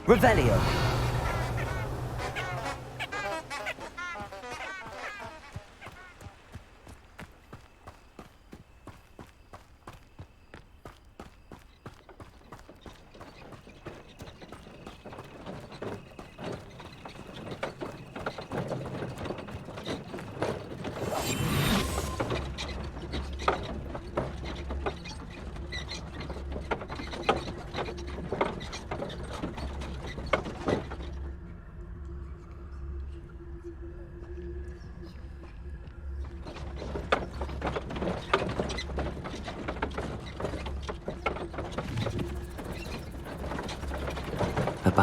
K: Revelio.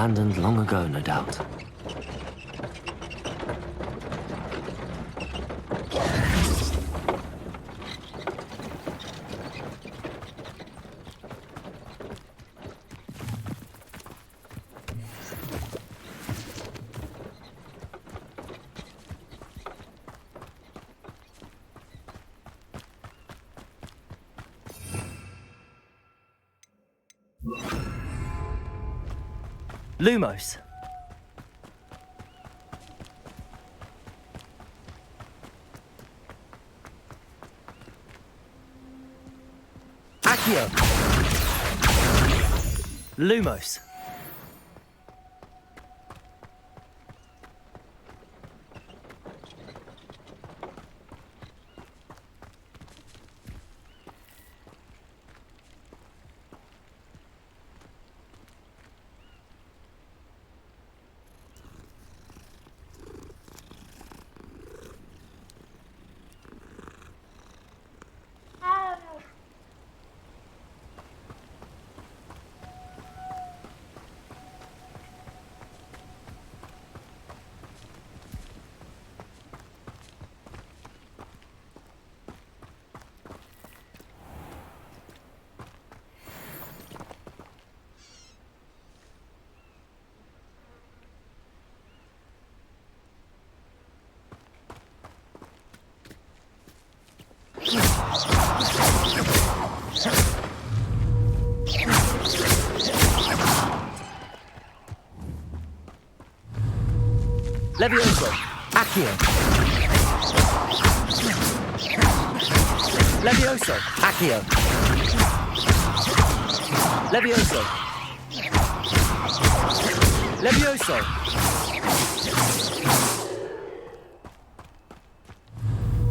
J: Abandoned long ago, no doubt.
D: Lumos. Accio. Lumos. Levioso. Accio. Levioso. Accio. Levioso. Levioso.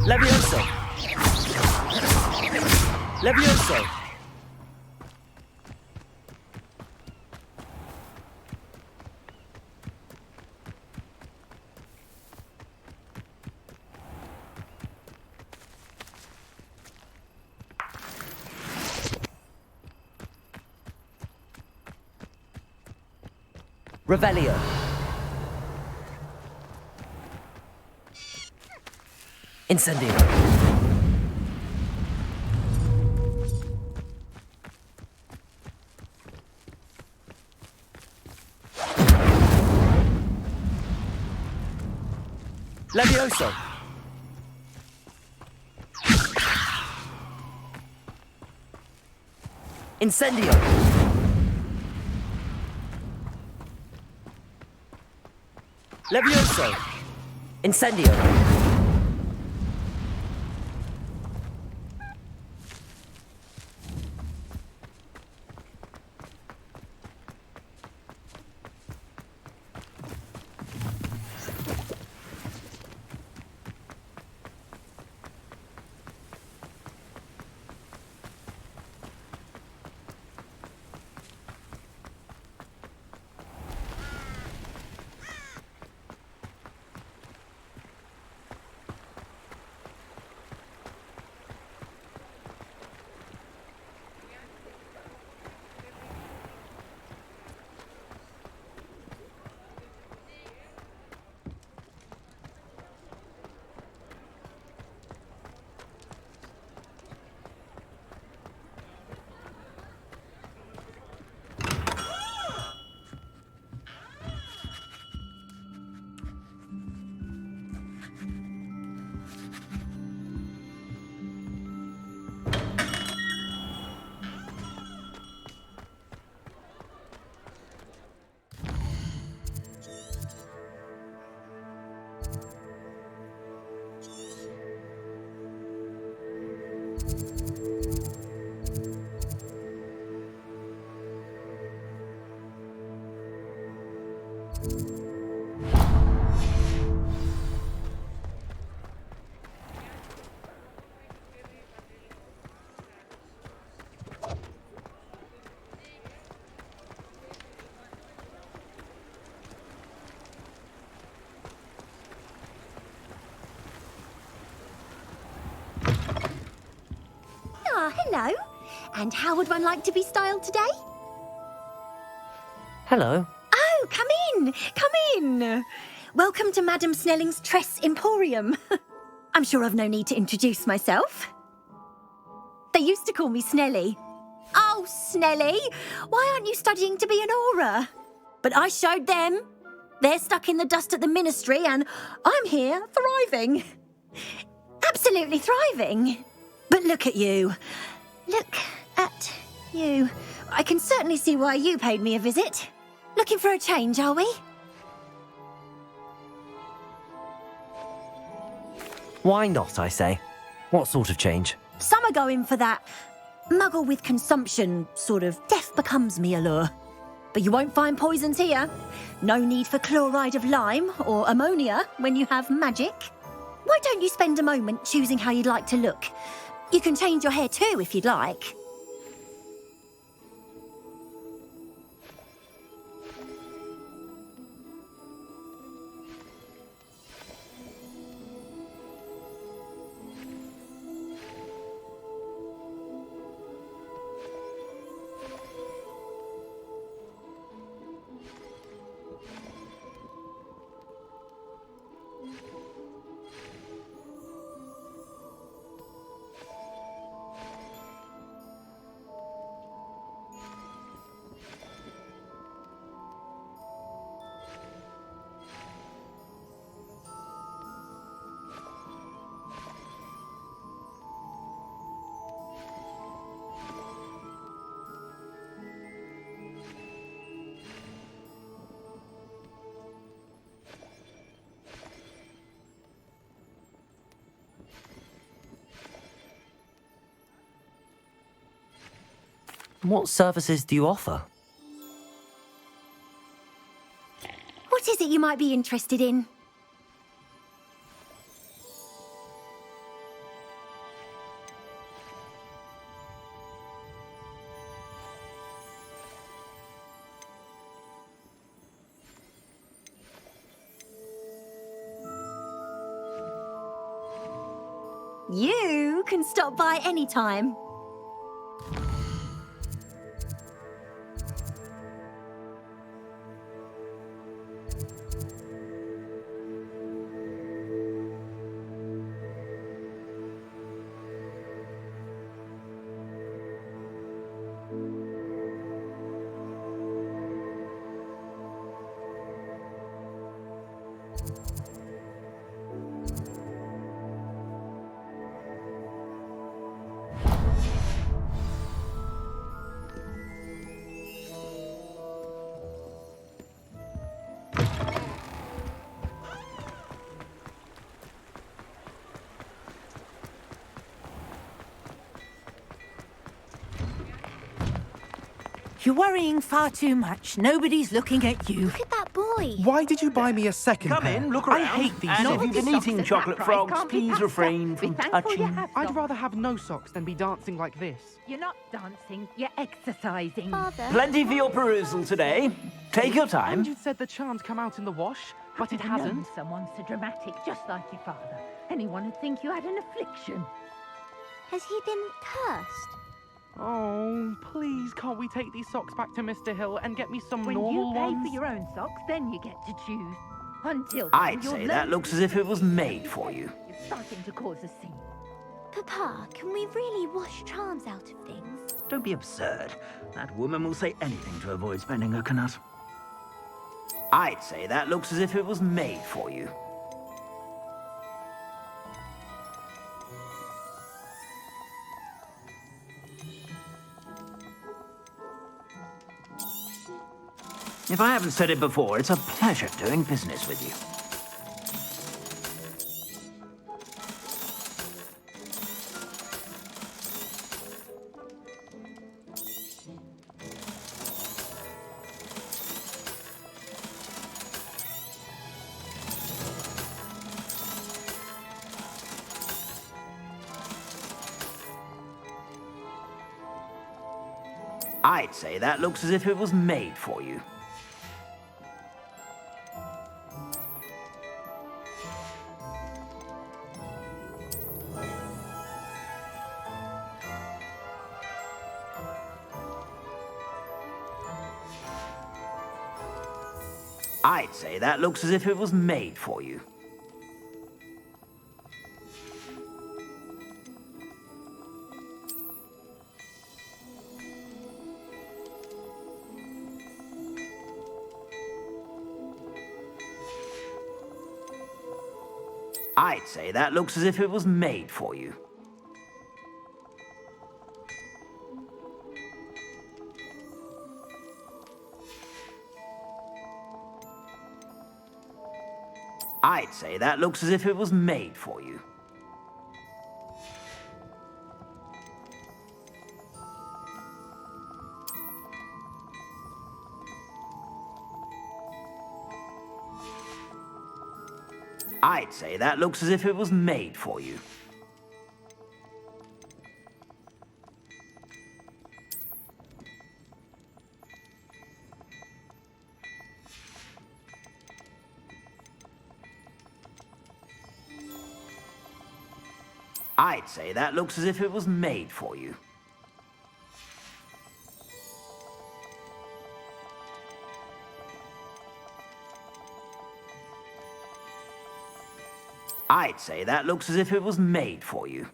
D: Levioso. Levioso. Revelio. Incendio. Levioso. Incendio. Levioso. Incendio.
V: Hello. And how would one like to be styled today?
D: Hello.
V: Oh,
G: in! Come in! Welcome to Madame Snelling's Tress Emporium. I'm sure I've no need to introduce myself. They used to call me Snelly. Oh, Snelly! Why aren't you studying to be an aura? But I showed them. They're stuck in the dust at the Ministry, and I'm here, thriving. Absolutely thriving. But look at you. Look at you. I can certainly see why you paid me a visit. Looking for a change, are we?
J: Why not, I say? What sort of change?
G: Some are going for that muggle with consumption, sort of death becomes me allure. But you won't find poisons here. No need for chloride of lime or ammonia when you have magic. Why don't you spend a moment choosing how you'd like to look? You can change your hair too if you'd like.
J: What services do you offer?
G: What is it you might be interested in? You can stop by any time.
H: You're worrying far too much. Nobody's looking at you.
S: Look at that boy.
M: Why did you buy me a second
V: Come
M: pair?
V: in, look
M: I
V: around.
M: hate these
V: And
M: socks.
V: if you've been eating chocolate frogs, please refrain from touching.
M: I'd rather have no socks than be dancing like this.
H: You're not dancing, you're exercising.
S: Father.
V: Plenty for your perusal today. Take your time.
M: And you said the charms come out in the wash, but it hasn't.
H: Someone so dramatic, just like your father. Anyone would think you had an affliction.
S: Has he been cursed?
M: Oh, please, can't we take these socks back to Mr. Hill and get me some
H: When
M: normal
H: you pay
M: ones?
H: for your own socks, then you get to choose. Until then,
V: I'd
H: you're
V: say that looks as if it was made for you.
H: You're starting to cause a scene.
S: Papa, can we really wash charms out of things?
V: Don't be absurd. That woman will say anything to avoid spending her knut. I'd say that looks as if it was made for you. If I haven't said it before, it's a pleasure doing business with you. I'd say that looks as if it was made for you. I'd say that looks as if it was made for you. I'd say that looks as if it was made for you. I'd say that looks as if it was made for you. I'd say that looks as if it was made for you. I'd say that looks as if it was made for you. I'd say that looks as if it was made for you.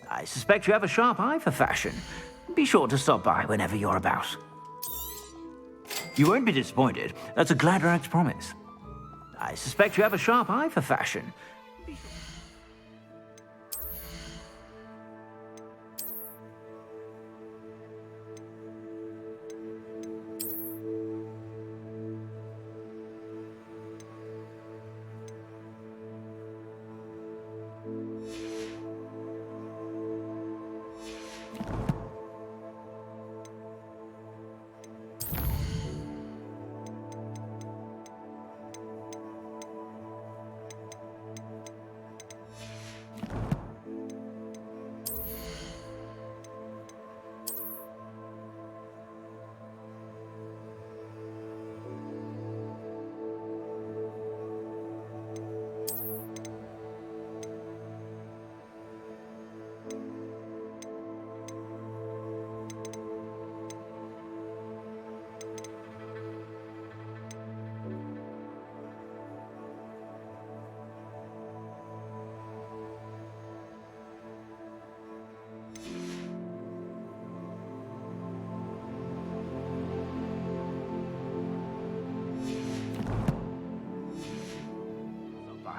V: I suspect you have a sharp eye for fashion. Be sure to stop by whenever you're about. You won't be disappointed. That's a Gladrag's promise. I suspect you have a sharp eye for fashion.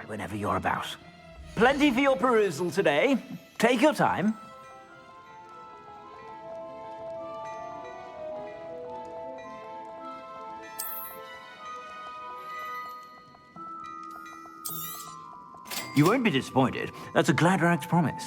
V: Whenever you're about. Plenty for your perusal today. Take your time. You won't be disappointed. That's a Gladrag's promise.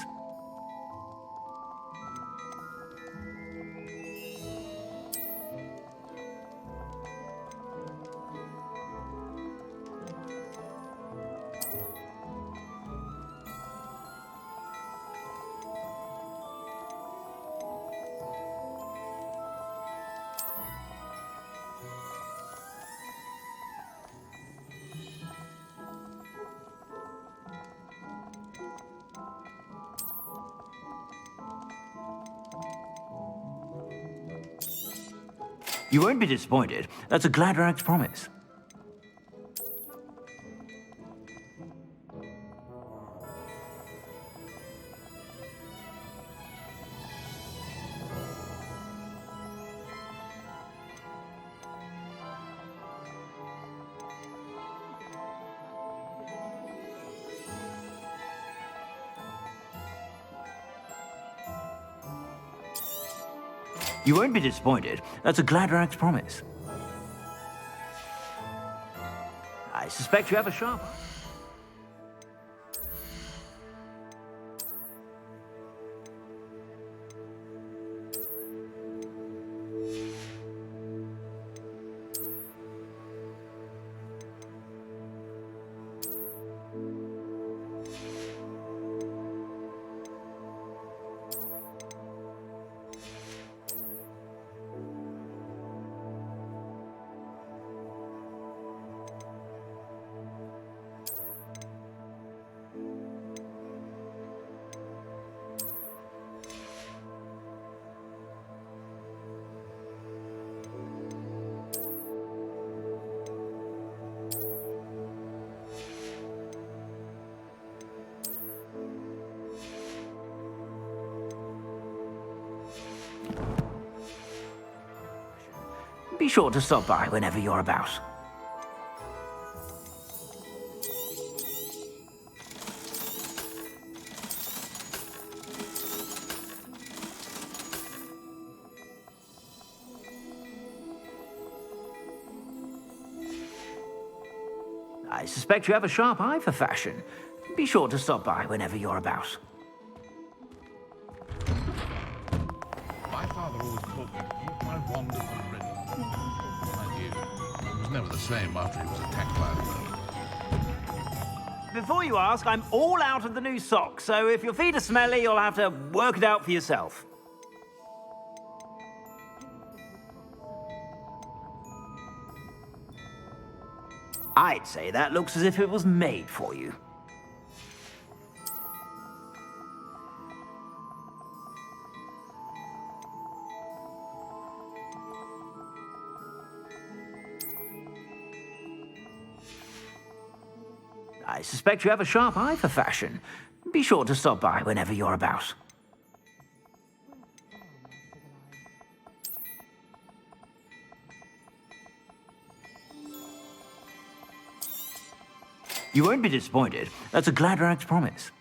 V: You won't be disappointed. That's a Gladrag's promise. You won't be disappointed. That's a Gladrag's promise. I suspect you have a sharp eye. Be sure to stop by whenever you're about. I suspect you have a sharp eye for fashion. Be sure to stop by whenever you're about.
C: My father always taught me to keep my wonderful riddle. Mind you, it was never the same after he was attacked by a bird.
V: Before you ask, I'm all out of the new socks, so if your feet are smelly, you'll have to work it out for yourself. I'd say that looks as if it was made for you. I suspect you have a sharp eye for fashion. Be sure to stop by whenever you're about. You won't be disappointed. That's a Gladrag's promise.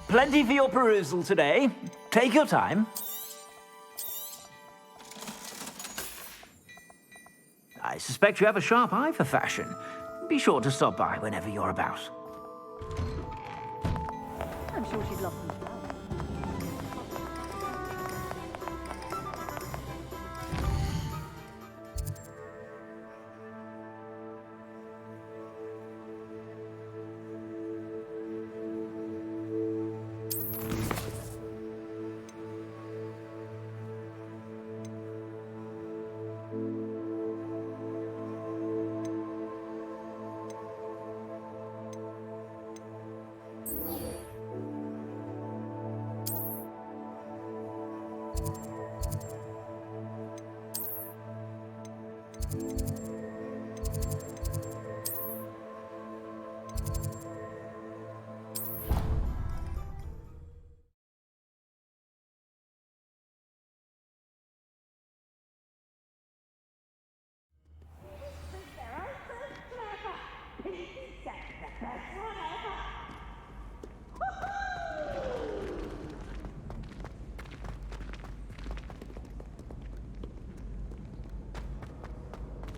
V: Plenty for your perusal today. Take your time. I suspect you have a sharp eye for fashion. Be sure to stop by whenever you're about.
G: I'm sure she'd love them.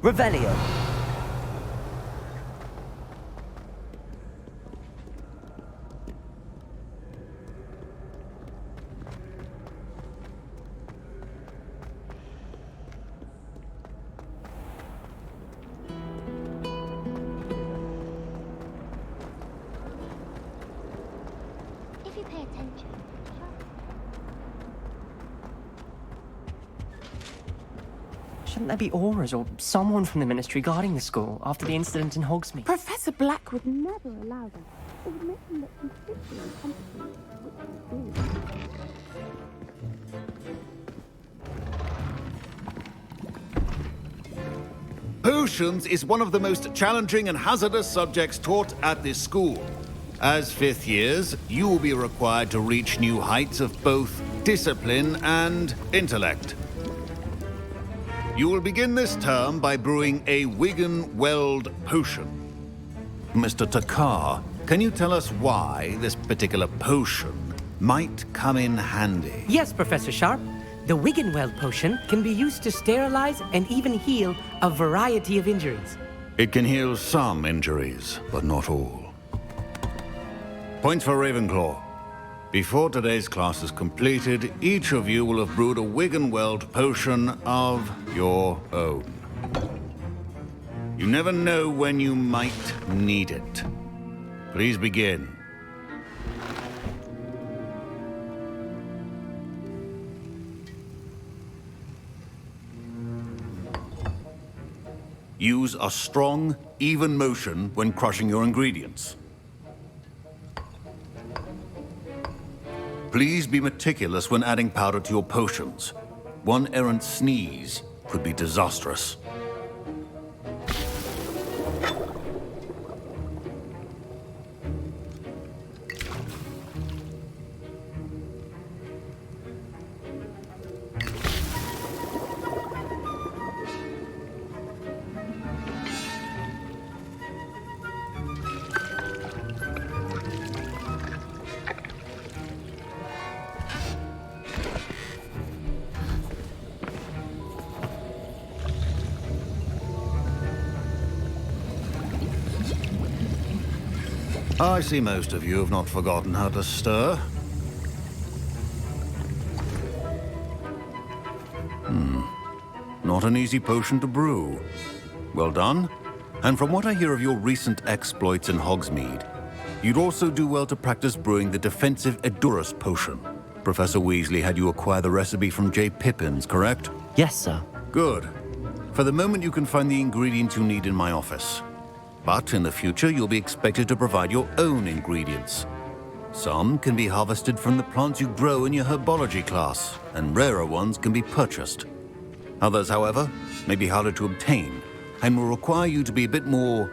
D: Revelio.
S: If you pay attention.
L: Shouldn't there be auras or someone from the Ministry guarding the school after the incident in Hogsmeade?
U: Professor Black would never allow that. It would make him look completely incompetent, which is
E: Potions is one of the most challenging and hazardous subjects taught at this school. As fifth years, you will be required to reach new heights of both discipline and intellect. You will begin this term by brewing a Wigan-Weld potion. Mr. Takar, can you tell us why this particular potion might come in handy?
I: Yes, Professor Sharp. The Wigan-Weld potion can be used to sterilize and even heal a variety of injuries.
E: It can heal some injuries, but not all. Points for Ravenclaw. Before today's class is completed, each of you will have brewed a Wigan-Weld potion of your own. You never know when you might need it. Please begin. Use a strong, even motion when crushing your ingredients. Please be meticulous when adding powder to your potions. One errant sneeze could be disastrous. I see most of you have not forgotten how to stir. Not an easy potion to brew. Well done. And from what I hear of your recent exploits in Hogsmeade, you'd also do well to practice brewing the defensive Edurus potion. Professor Weasley had you acquire the recipe from J. Pippin's, correct?
J: Yes, sir.
E: Good. For the moment, you can find the ingredients you need in my office. But in the future, you'll be expected to provide your own ingredients. Some can be harvested from the plants you grow in your herbology class, and rarer ones can be purchased. Others, however, may be harder to obtain, and will require you to be a bit more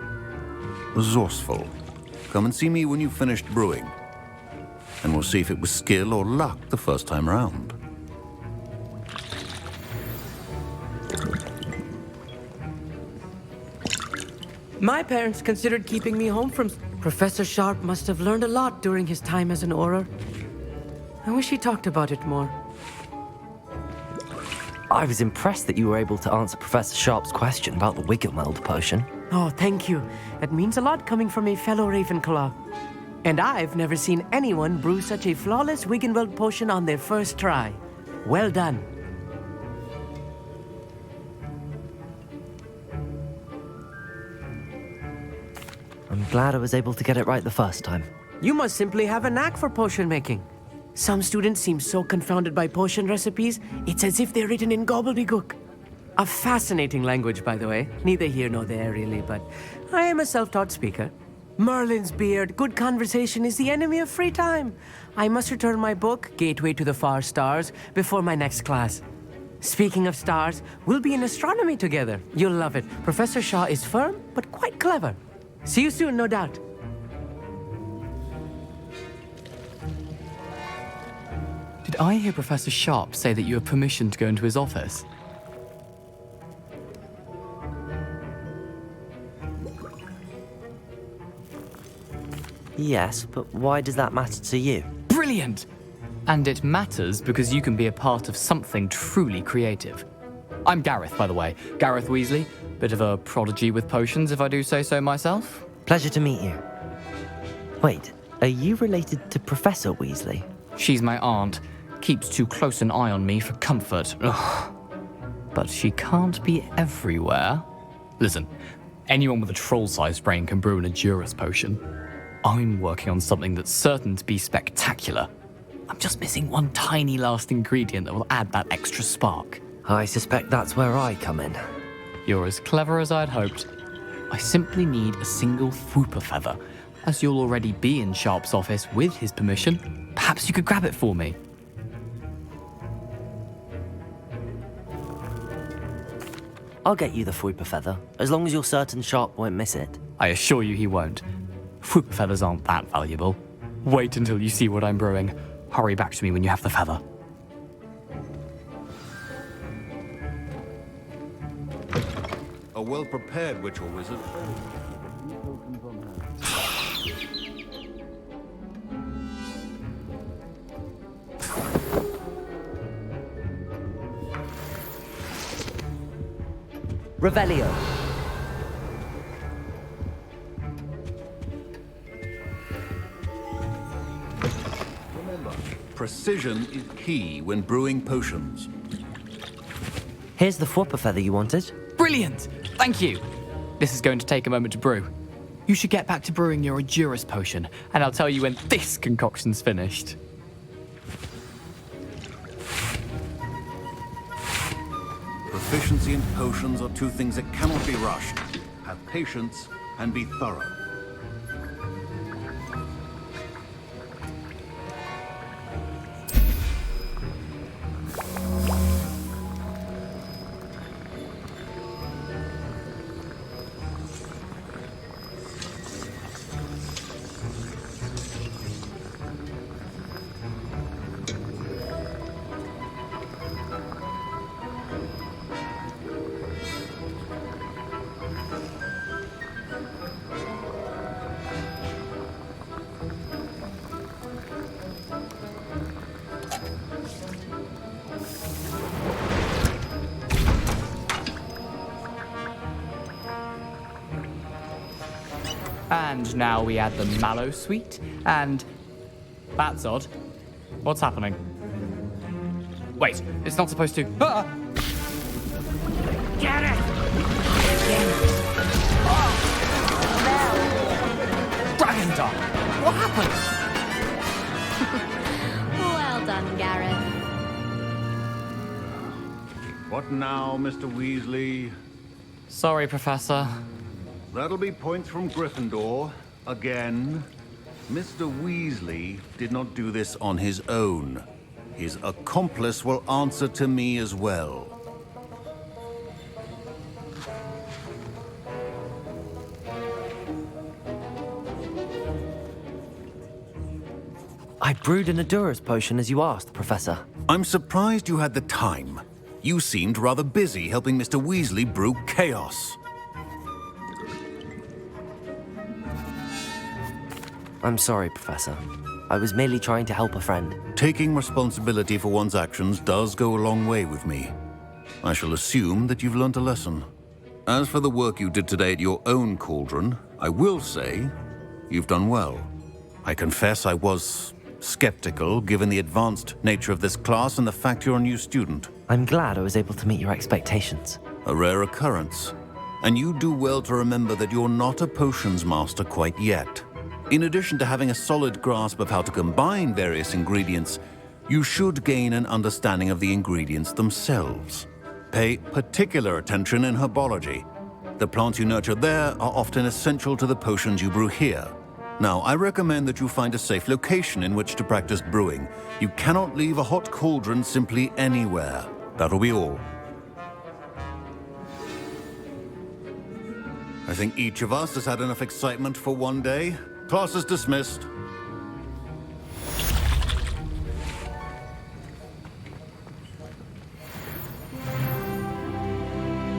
E: resourceful. Come and see me when you've finished brewing, and we'll see if it was skill or luck the first time round.
I: My parents considered keeping me home from... Professor Sharp must have learned a lot during his time as an Auror. I wish he talked about it more.
J: I was impressed that you were able to answer Professor Sharp's question about the Wiggenweld potion.
I: Oh, thank you. That means a lot coming from a fellow Ravenclaw. And I've never seen anyone brew such a flawless Wiggenweld potion on their first try. Well done.
J: I'm glad I was able to get it right the first time.
I: You must simply have a knack for potion making. Some students seem so confounded by potion recipes, it's as if they're written in gobbledygook. A fascinating language, by the way. Neither here nor there, really, but I am a self-taught speaker. Merlin's beard, good conversation is the enemy of free time. I must return my book, Gateway to the Far Stars, before my next class. Speaking of stars, we'll be in astronomy together. You'll love it. Professor Shaw is firm, but quite clever. See you soon, no doubt.
O: Did I hear Professor Sharp say that you have permission to go into his office?
J: Yes, but why does that matter to you?
O: Brilliant! And it matters because you can be a part of something truly creative. I'm Gareth, by the way. Gareth Weasley. Bit of a prodigy with potions, if I do say so myself.
J: Pleasure to meet you. Wait, are you related to Professor Weasley?
O: She's my aunt. Keeps too close an eye on me for comfort. Ugh. But she can't be everywhere. Listen, anyone with a troll-sized brain can brew an Edurus potion. I'm working on something that's certain to be spectacular. I'm just missing one tiny last ingredient that will add that extra spark.
J: I suspect that's where I come in.
O: You're as clever as I'd hoped. I simply need a single Fwooper feather. As you'll already be in Sharp's office with his permission, perhaps you could grab it for me.
J: I'll get you the Fwooper feather, as long as you're certain Sharp won't miss it.
O: I assure you he won't. Fwooper feathers aren't that valuable. Wait until you see what I'm brewing. Hurry back to me when you have the feather.
E: A well-prepared witch or wizard.
D: Revelio.
E: Remember, precision is key when brewing potions.
J: Here's the Fwooper feather you wanted.
O: Brilliant! Thank you! This is going to take a moment to brew. You should get back to brewing your Endurance potion, and I'll tell you when this concoction's finished.
E: Proficiency in potions are two things that cannot be rushed. Have patience and be thorough.
O: And now we add the mallow sweet, and... That's odd. What's happening? Wait, it's not supposed to... Ah!
N: Get it!
O: Dragon Dog! What happened?
S: Well done, Gareth.
E: What now, Mr. Weasley?
O: Sorry, Professor.
E: That'll be points from Gryffindor. Again. Mr. Weasley did not do this on his own. His accomplice will answer to me as well.
J: I brewed an Endurance potion as you asked, Professor.
E: I'm surprised you had the time. You seemed rather busy helping Mr. Weasley brew chaos.
J: I'm sorry, Professor. I was merely trying to help a friend.
E: Taking responsibility for one's actions does go a long way with me. I shall assume that you've learnt a lesson. As for the work you did today at your own cauldron, I will say you've done well. I confess I was skeptical, given the advanced nature of this class and the fact you're a new student.
J: I'm glad I was able to meet your expectations.
E: A rare occurrence. And you do well to remember that you're not a potions master quite yet. In addition to having a solid grasp of how to combine various ingredients, you should gain an understanding of the ingredients themselves. Pay particular attention in herbology. The plants you nurture there are often essential to the potions you brew here. Now, I recommend that you find a safe location in which to practice brewing. You cannot leave a hot cauldron simply anywhere. That'll be all. I think each of us has had enough excitement for one day. Class is dismissed.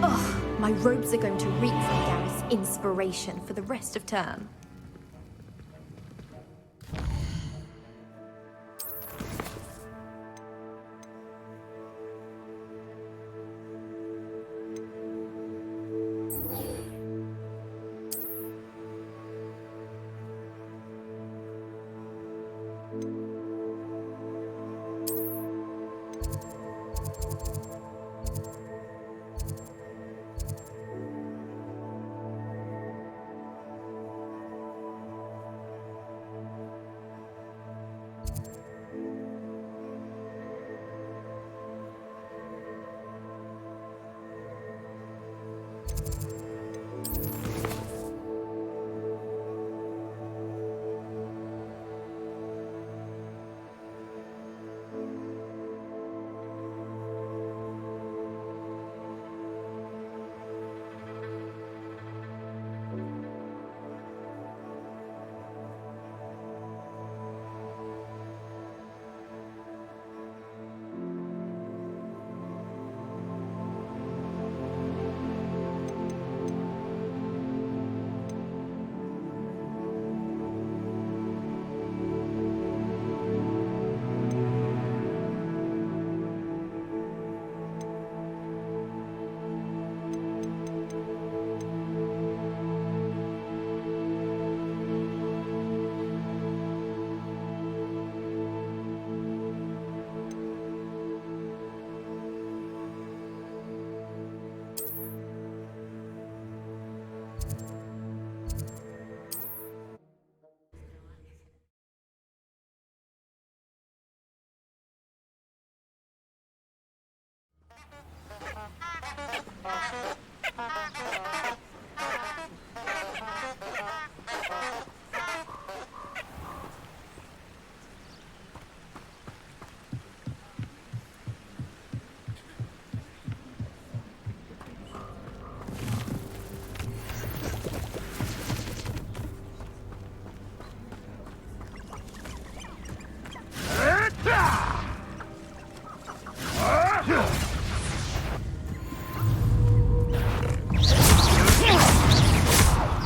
P: Ugh, my robes are going to reek from Gareth's inspiration for the rest of term.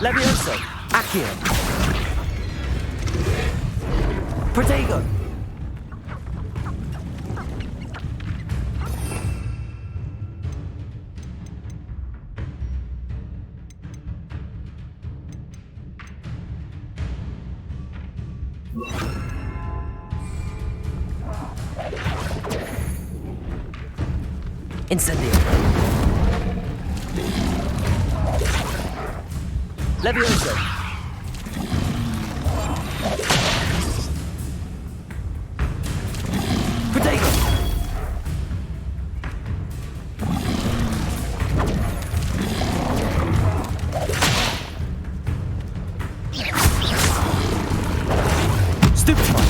J: Levioso! Accio! Protego! Incendio! Levioso! Protego! Stupefy!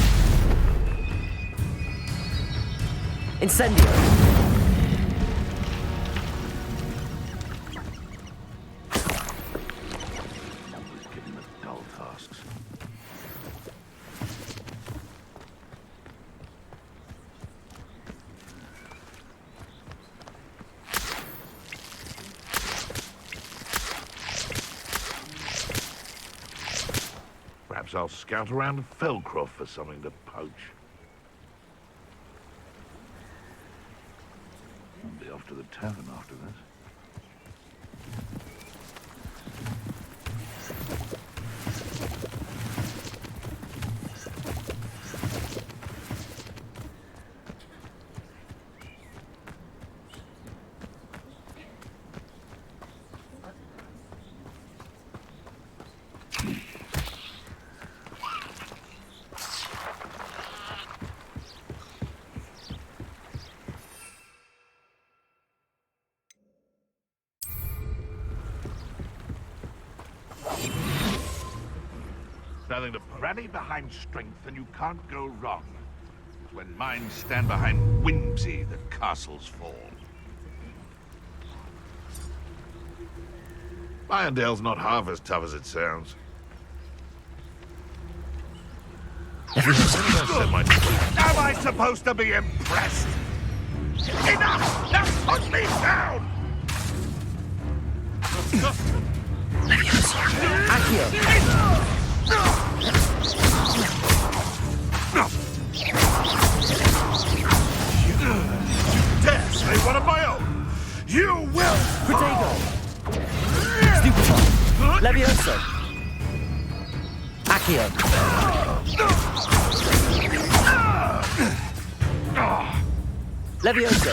J: Incendio!
C: Perhaps I'll scout around Felcroft for something to poach. I'll be off to the tavern after this. Nothing to rally behind strength, and you can't go wrong. It's when minds stand behind whimsy that castles fall. Irondale's not half as tough as it sounds. Am I supposed to be impressed? Enough! Now put me down!
J: Accio!
C: You dare say one of my own! You will!
J: Protego! Stupefy! Levioso! Accio! Levioso!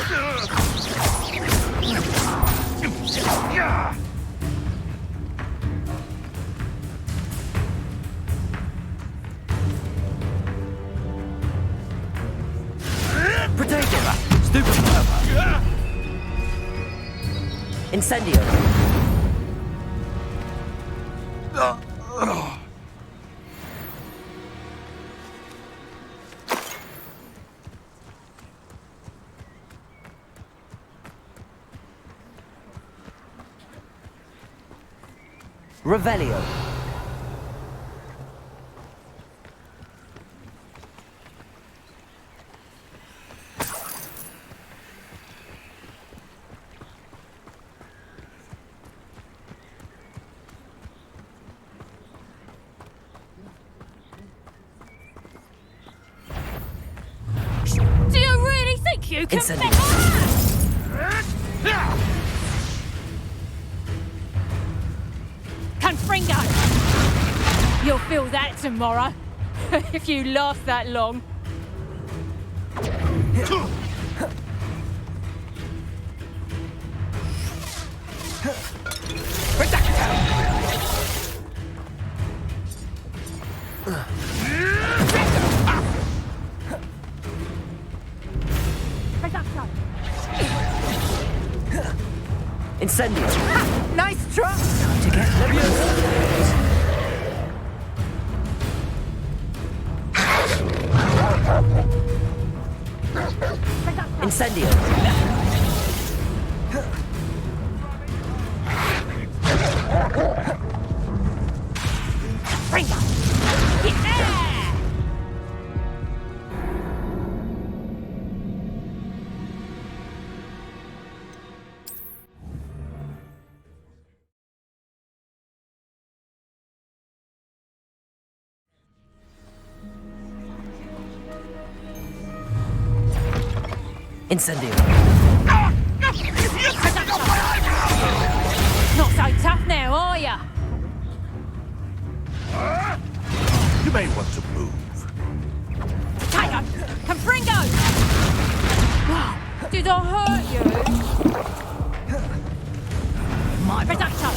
J: Protego! Stupefy! Incendio! Revelio.
Q: Do you really think you can
J: Incendio.
Q: Confringo! You'll feel that tomorrow, if you last that long.
J: Incendio.
I: Ha! Nice try!
J: Time to get Leviosa. Incendio.
Q: Ringo! Yeah!
J: Incendio.
Q: Not so tough now, are ya?
C: You may want to move.
Q: Potato! Confringo! Did I hurt you? My potato!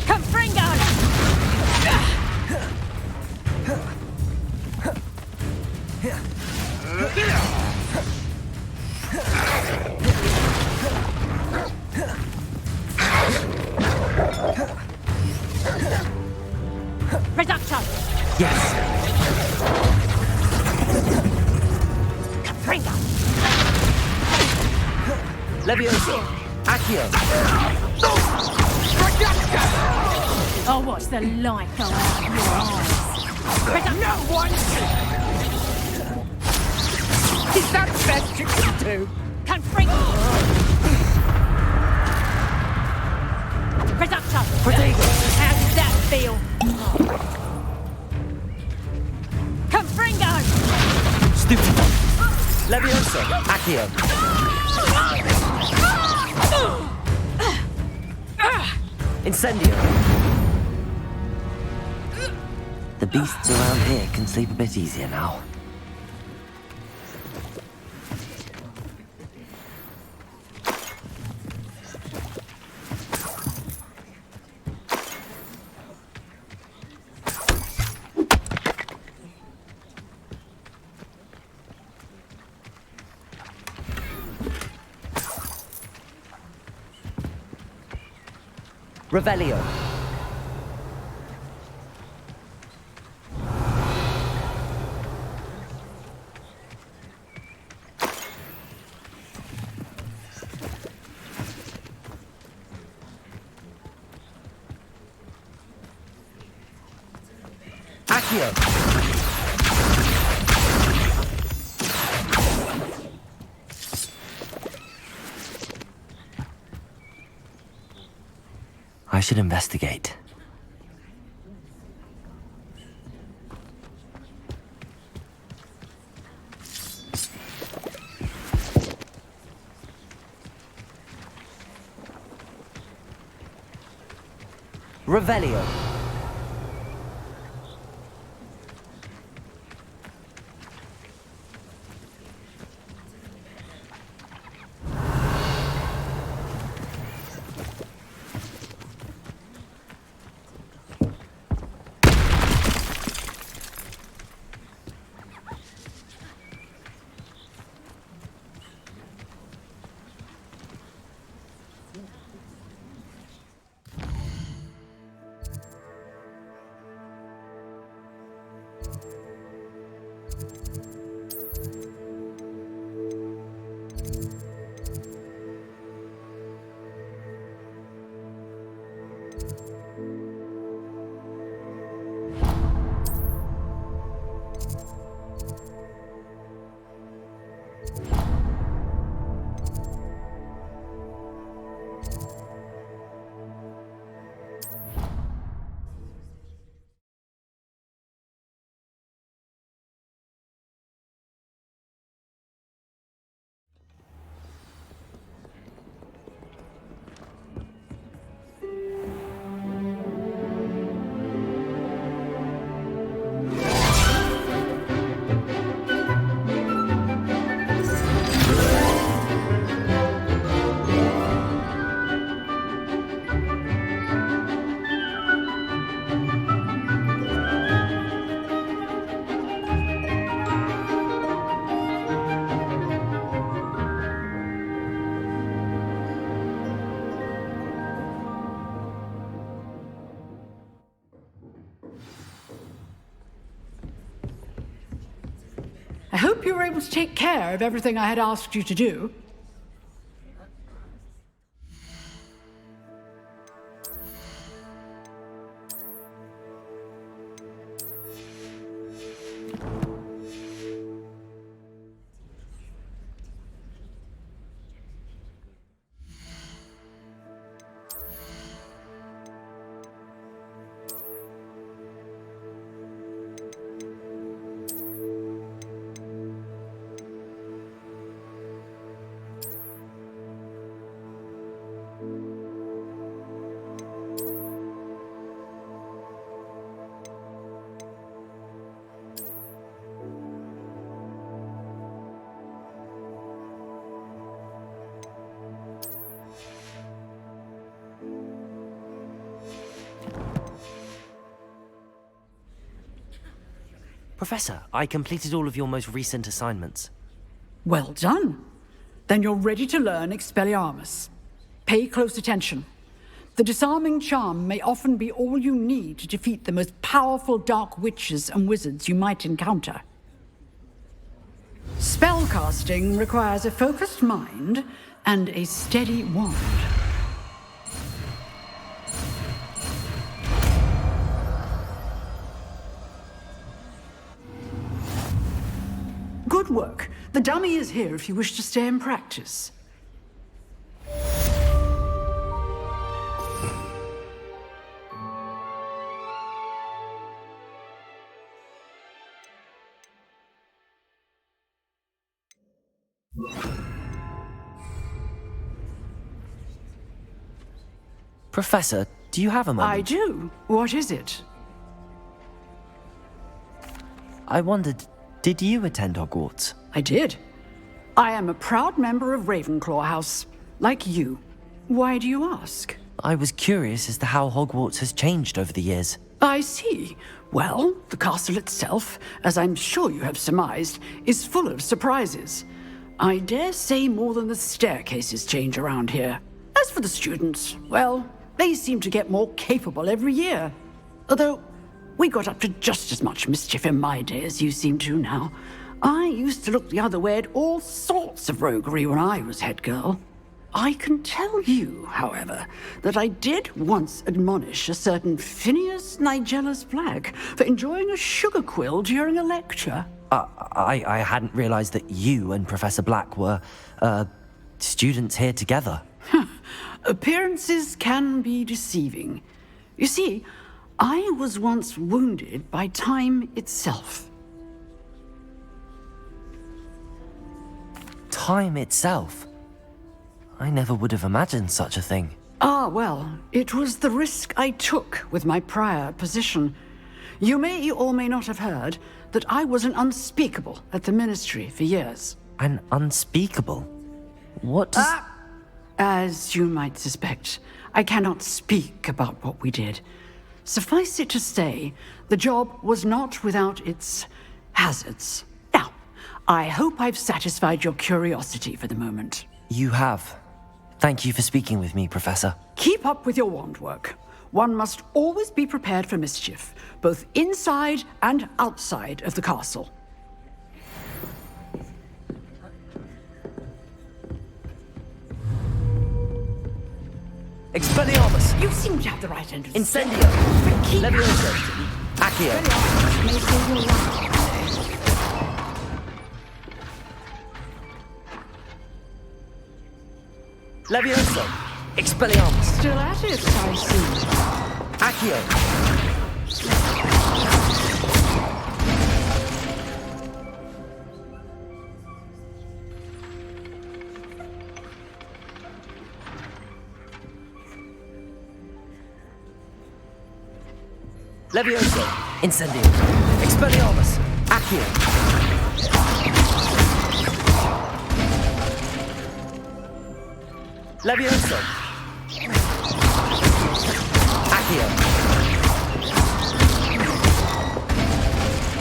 Q: Confringo! Reduction!
J: Yes.
Q: Confringo!
J: Leviosa. Accio.
Q: I'll watch the light go out of your eyes. Reduction!
I: No one! Is that best you can do?
Q: Confringo! Reduction!
J: Protego.
Q: How does that feel? Confringo!
J: Stupid. Leviosa. Accio. Incendio. The beasts around here can sleep a bit easier now. Revelio. Accio. I should investigate. Revelio.
A: hope you were able to take care of everything I had asked you to do.
J: Professor, I completed all of your most recent assignments.
A: Well done. Then you're ready to learn Expelliarmus. Pay close attention. The disarming charm may often be all you need to defeat the most powerful dark witches and wizards you might encounter. Spellcasting requires a focused mind and a steady wand. Good work. The dummy is here if you wish to stay and practice.
J: Professor, do you have a moment?
A: I do. What is it?
J: I wondered, did you attend Hogwarts?
A: I did. I am a proud member of Ravenclaw House, like you. Why do you ask?
J: I was curious as to how Hogwarts has changed over the years.
A: I see. Well, the castle itself, as I'm sure you have surmised, is full of surprises. I dare say more than the staircases change around here. As for the students, well, they seem to get more capable every year. Although, we got up to just as much mischief in my day as you seem to now. I used to look the other way at all sorts of roguery when I was head girl. I can tell you, however, that I did once admonish a certain Phineas Nigellus Black for enjoying a sugar quill during a lecture.
J: I hadn't realized that you and Professor Black were, students here together.
A: Appearances can be deceiving. You see, I was once wounded by time itself.
J: Time itself? I never would have imagined such a thing.
A: Ah, well, it was the risk I took with my prior position. You may or may not have heard that I was an unspeakable at the Ministry for years.
J: An unspeakable? What does...
A: As you might suspect, I cannot speak about what we did. Suffice it to say, the job was not without its hazards. Now, I hope I've satisfied your curiosity for the moment.
J: You have. Thank you for speaking with me, Professor.
A: Keep up with your wand work. One must always be prepared for mischief, both inside and outside of the castle.
J: Expelliarmus!
A: You seem to have the right end of the
J: Incendio! Levioso! Accio! Levioso! Expelliarmus!
A: Still at it, I see.
J: Accio! Levioso! Incendio! Expelliarmus! Accio! Levioso! Accio!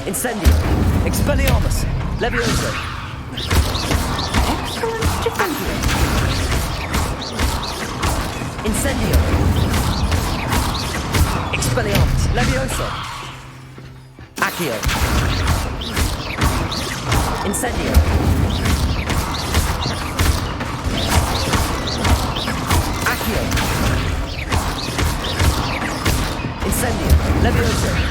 J: Incendio! Expelliarmus! Levioso!
A: Excellent defense.
J: Incendio! Expelliarmus! Levioso! Accio!
I: Incendio. Accio. Incendio. Levioso.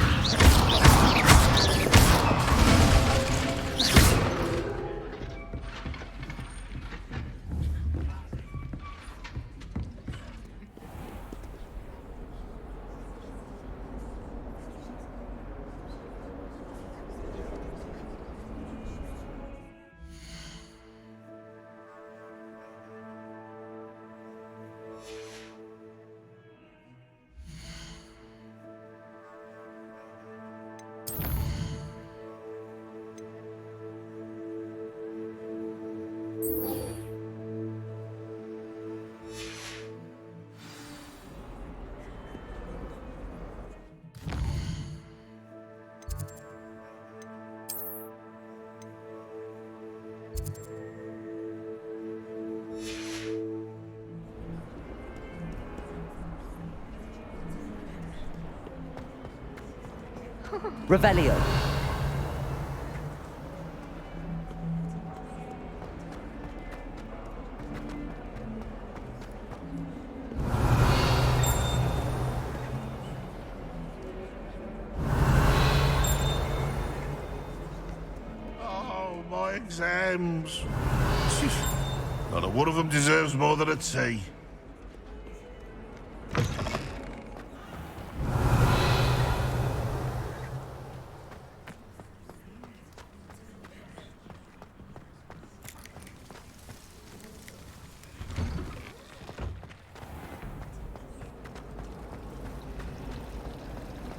D: Revelio.
C: Oh, my exams. Not a one of them deserves more than a T.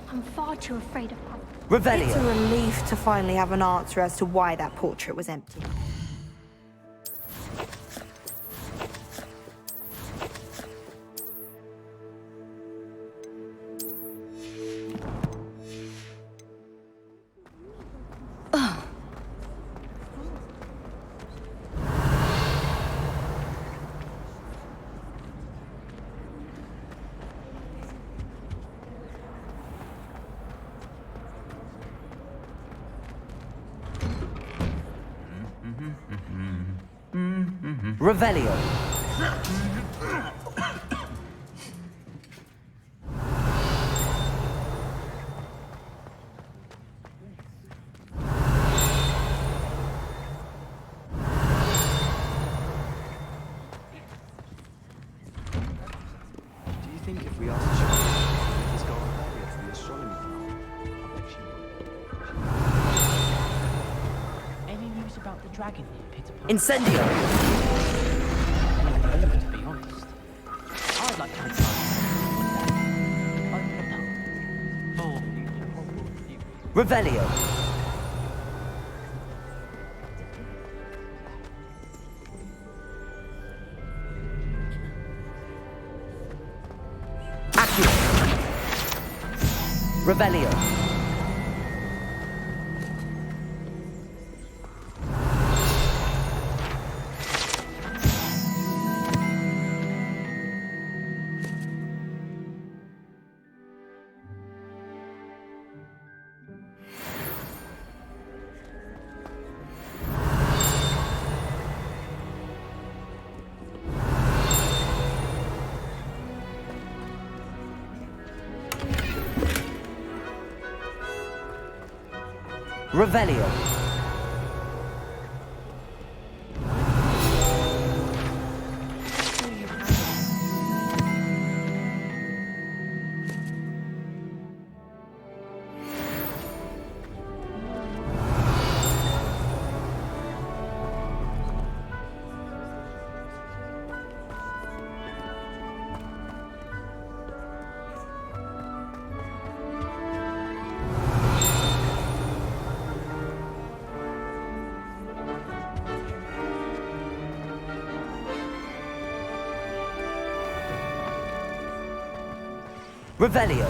U: I'm far too afraid of her.
B: It's a relief to finally have an answer as to why that portrait was empty.
D: Revelio.
F: Do you think if we asked Charlotte if he's got a area to the astronomy club, I bet she would.
L: Any news about the dragon near Peter Pan?
I: Incendio.
L: To be honest, I'd like to retire.
D: Revelio.
I: Accio.
D: Revelio. Revelio. Revelio.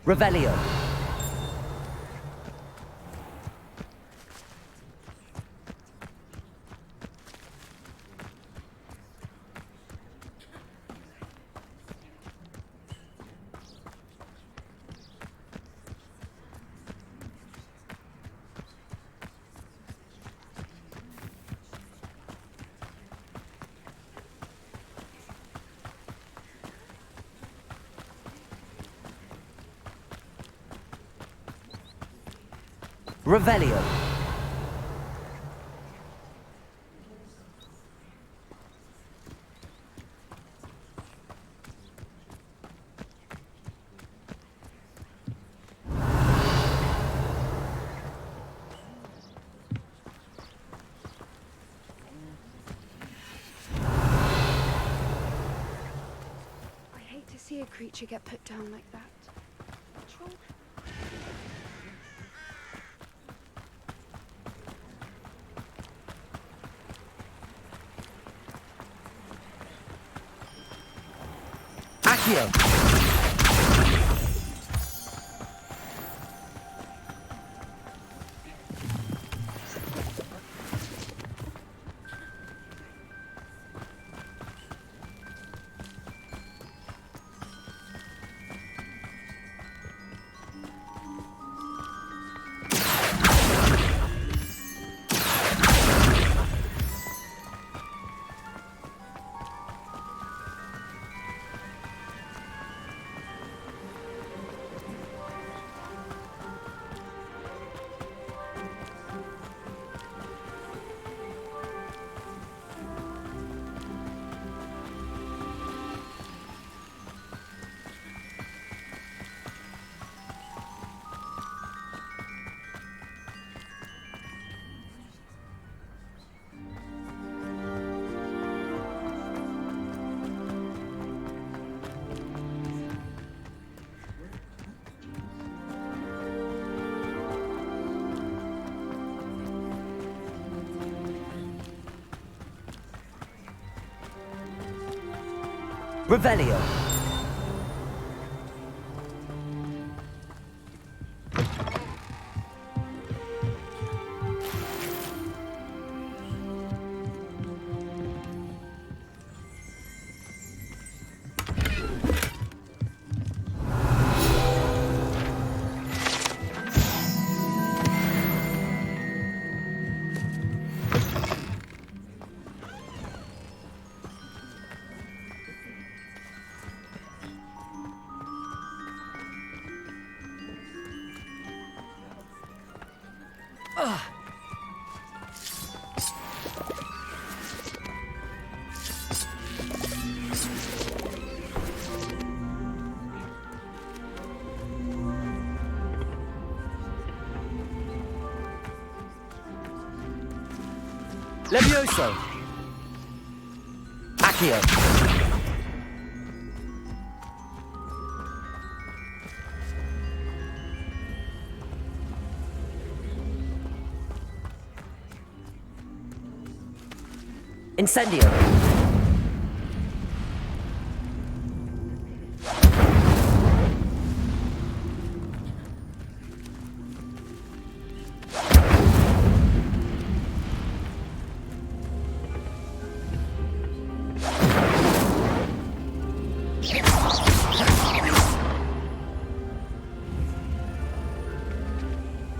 D: Revelio. Revelio.
U: I hate to see a creature get put down like that. Troll.
D: Accio. Revelio. Levioso. Accio. Incendio.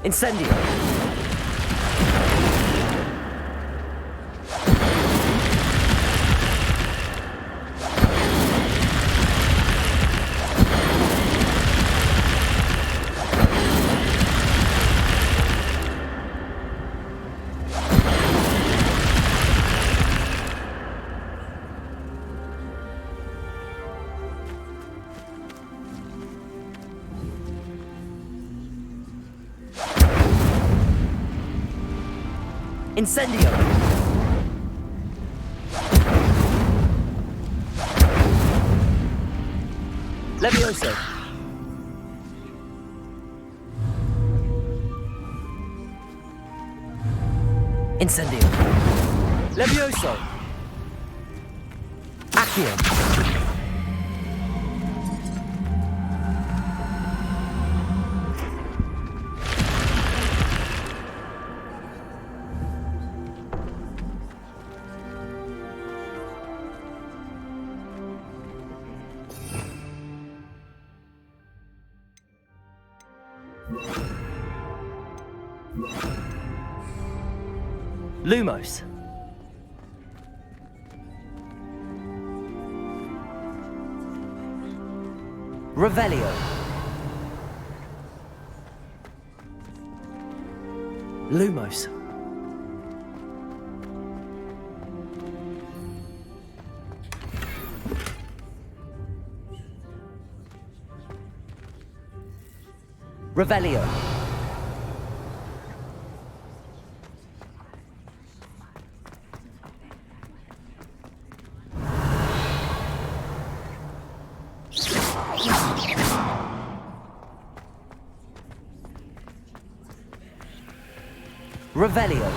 D: Incendio. Incendio. Levioso. Incendio. Levioso. Accio.
J: Lumos. Revelio. Lumos. Revelio. Revelio.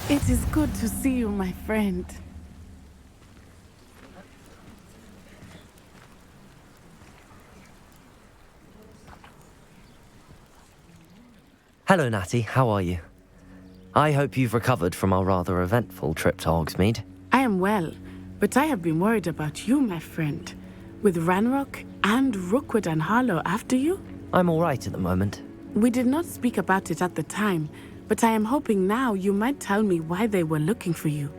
R: It is good to see you, my friend.
J: Hello, Natty. How are you? I hope you've recovered from our rather eventful trip to Hogsmeade.
R: I am well, but I have been worried about you, my friend. With Ranrock and Rookwood and Harlow after you?
J: I'm all right at the moment.
R: We did not speak about it at the time, but I am hoping now you might tell me why they were looking for you.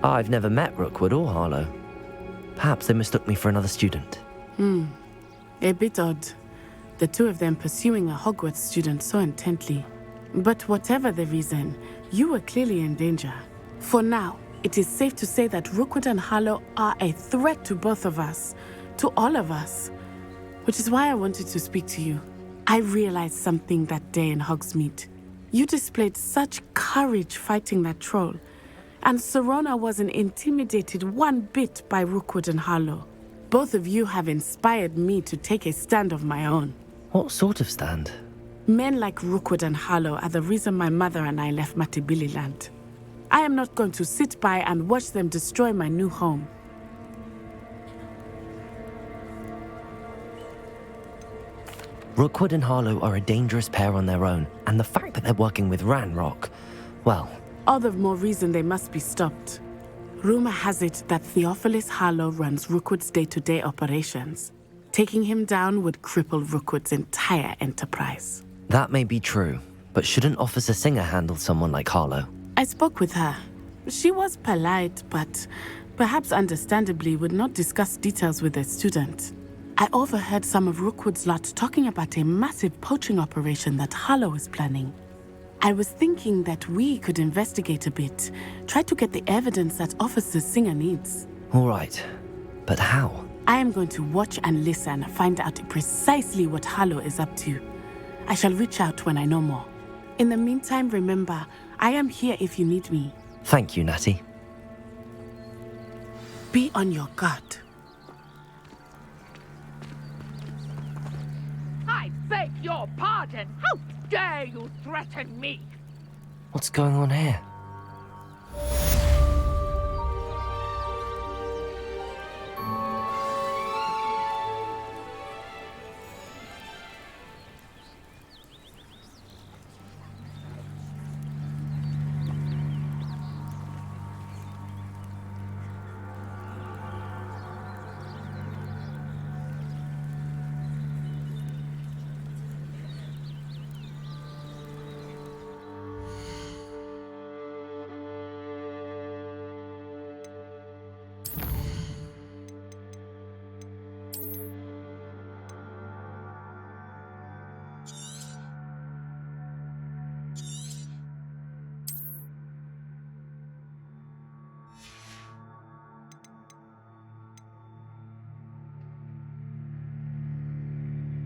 J: I've never met Rookwood or Harlow. Perhaps they mistook me for another student.
R: A bit odd. The two of them pursuing a Hogwarts student so intently. But whatever the reason, you were clearly in danger. For now, it is safe to say that Rookwood and Harlow are a threat to both of us, to all of us. Which is why I wanted to speak to you. I realized something that day in Hogsmeade. You displayed such courage fighting that troll, and Serona wasn't intimidated one bit by Rookwood and Harlow. Both of you have inspired me to take a stand of my own.
J: What sort of stand?
R: Men like Rookwood and Harlow are the reason my mother and I left Matabililand. I am not going to sit by and watch them destroy my new home.
J: Rookwood and Harlow are a dangerous pair on their own, and the fact that they're working with Ranrock, well...
R: All the more reason they must be stopped. Rumor has it that Theophilus Harlow runs Rookwood's day-to-day operations. Taking him down would cripple Rookwood's entire enterprise.
J: That may be true, but shouldn't Officer Singer handle someone like Harlow?
R: I spoke with her. She was polite, but perhaps understandably would not discuss details with a student. I overheard some of Rookwood's lot talking about a massive poaching operation that Harlow is planning. I was thinking that we could investigate a bit, try to get the evidence that Officer Singer needs.
J: All right, but how?
R: I am going to watch and listen, find out precisely what Harlow is up to. I shall reach out when I know more. In the meantime, remember, I am here if you need me.
J: Thank you, Natty.
R: Be on your guard.
T: I beg your pardon! How dare you threaten me?
J: What's going on here?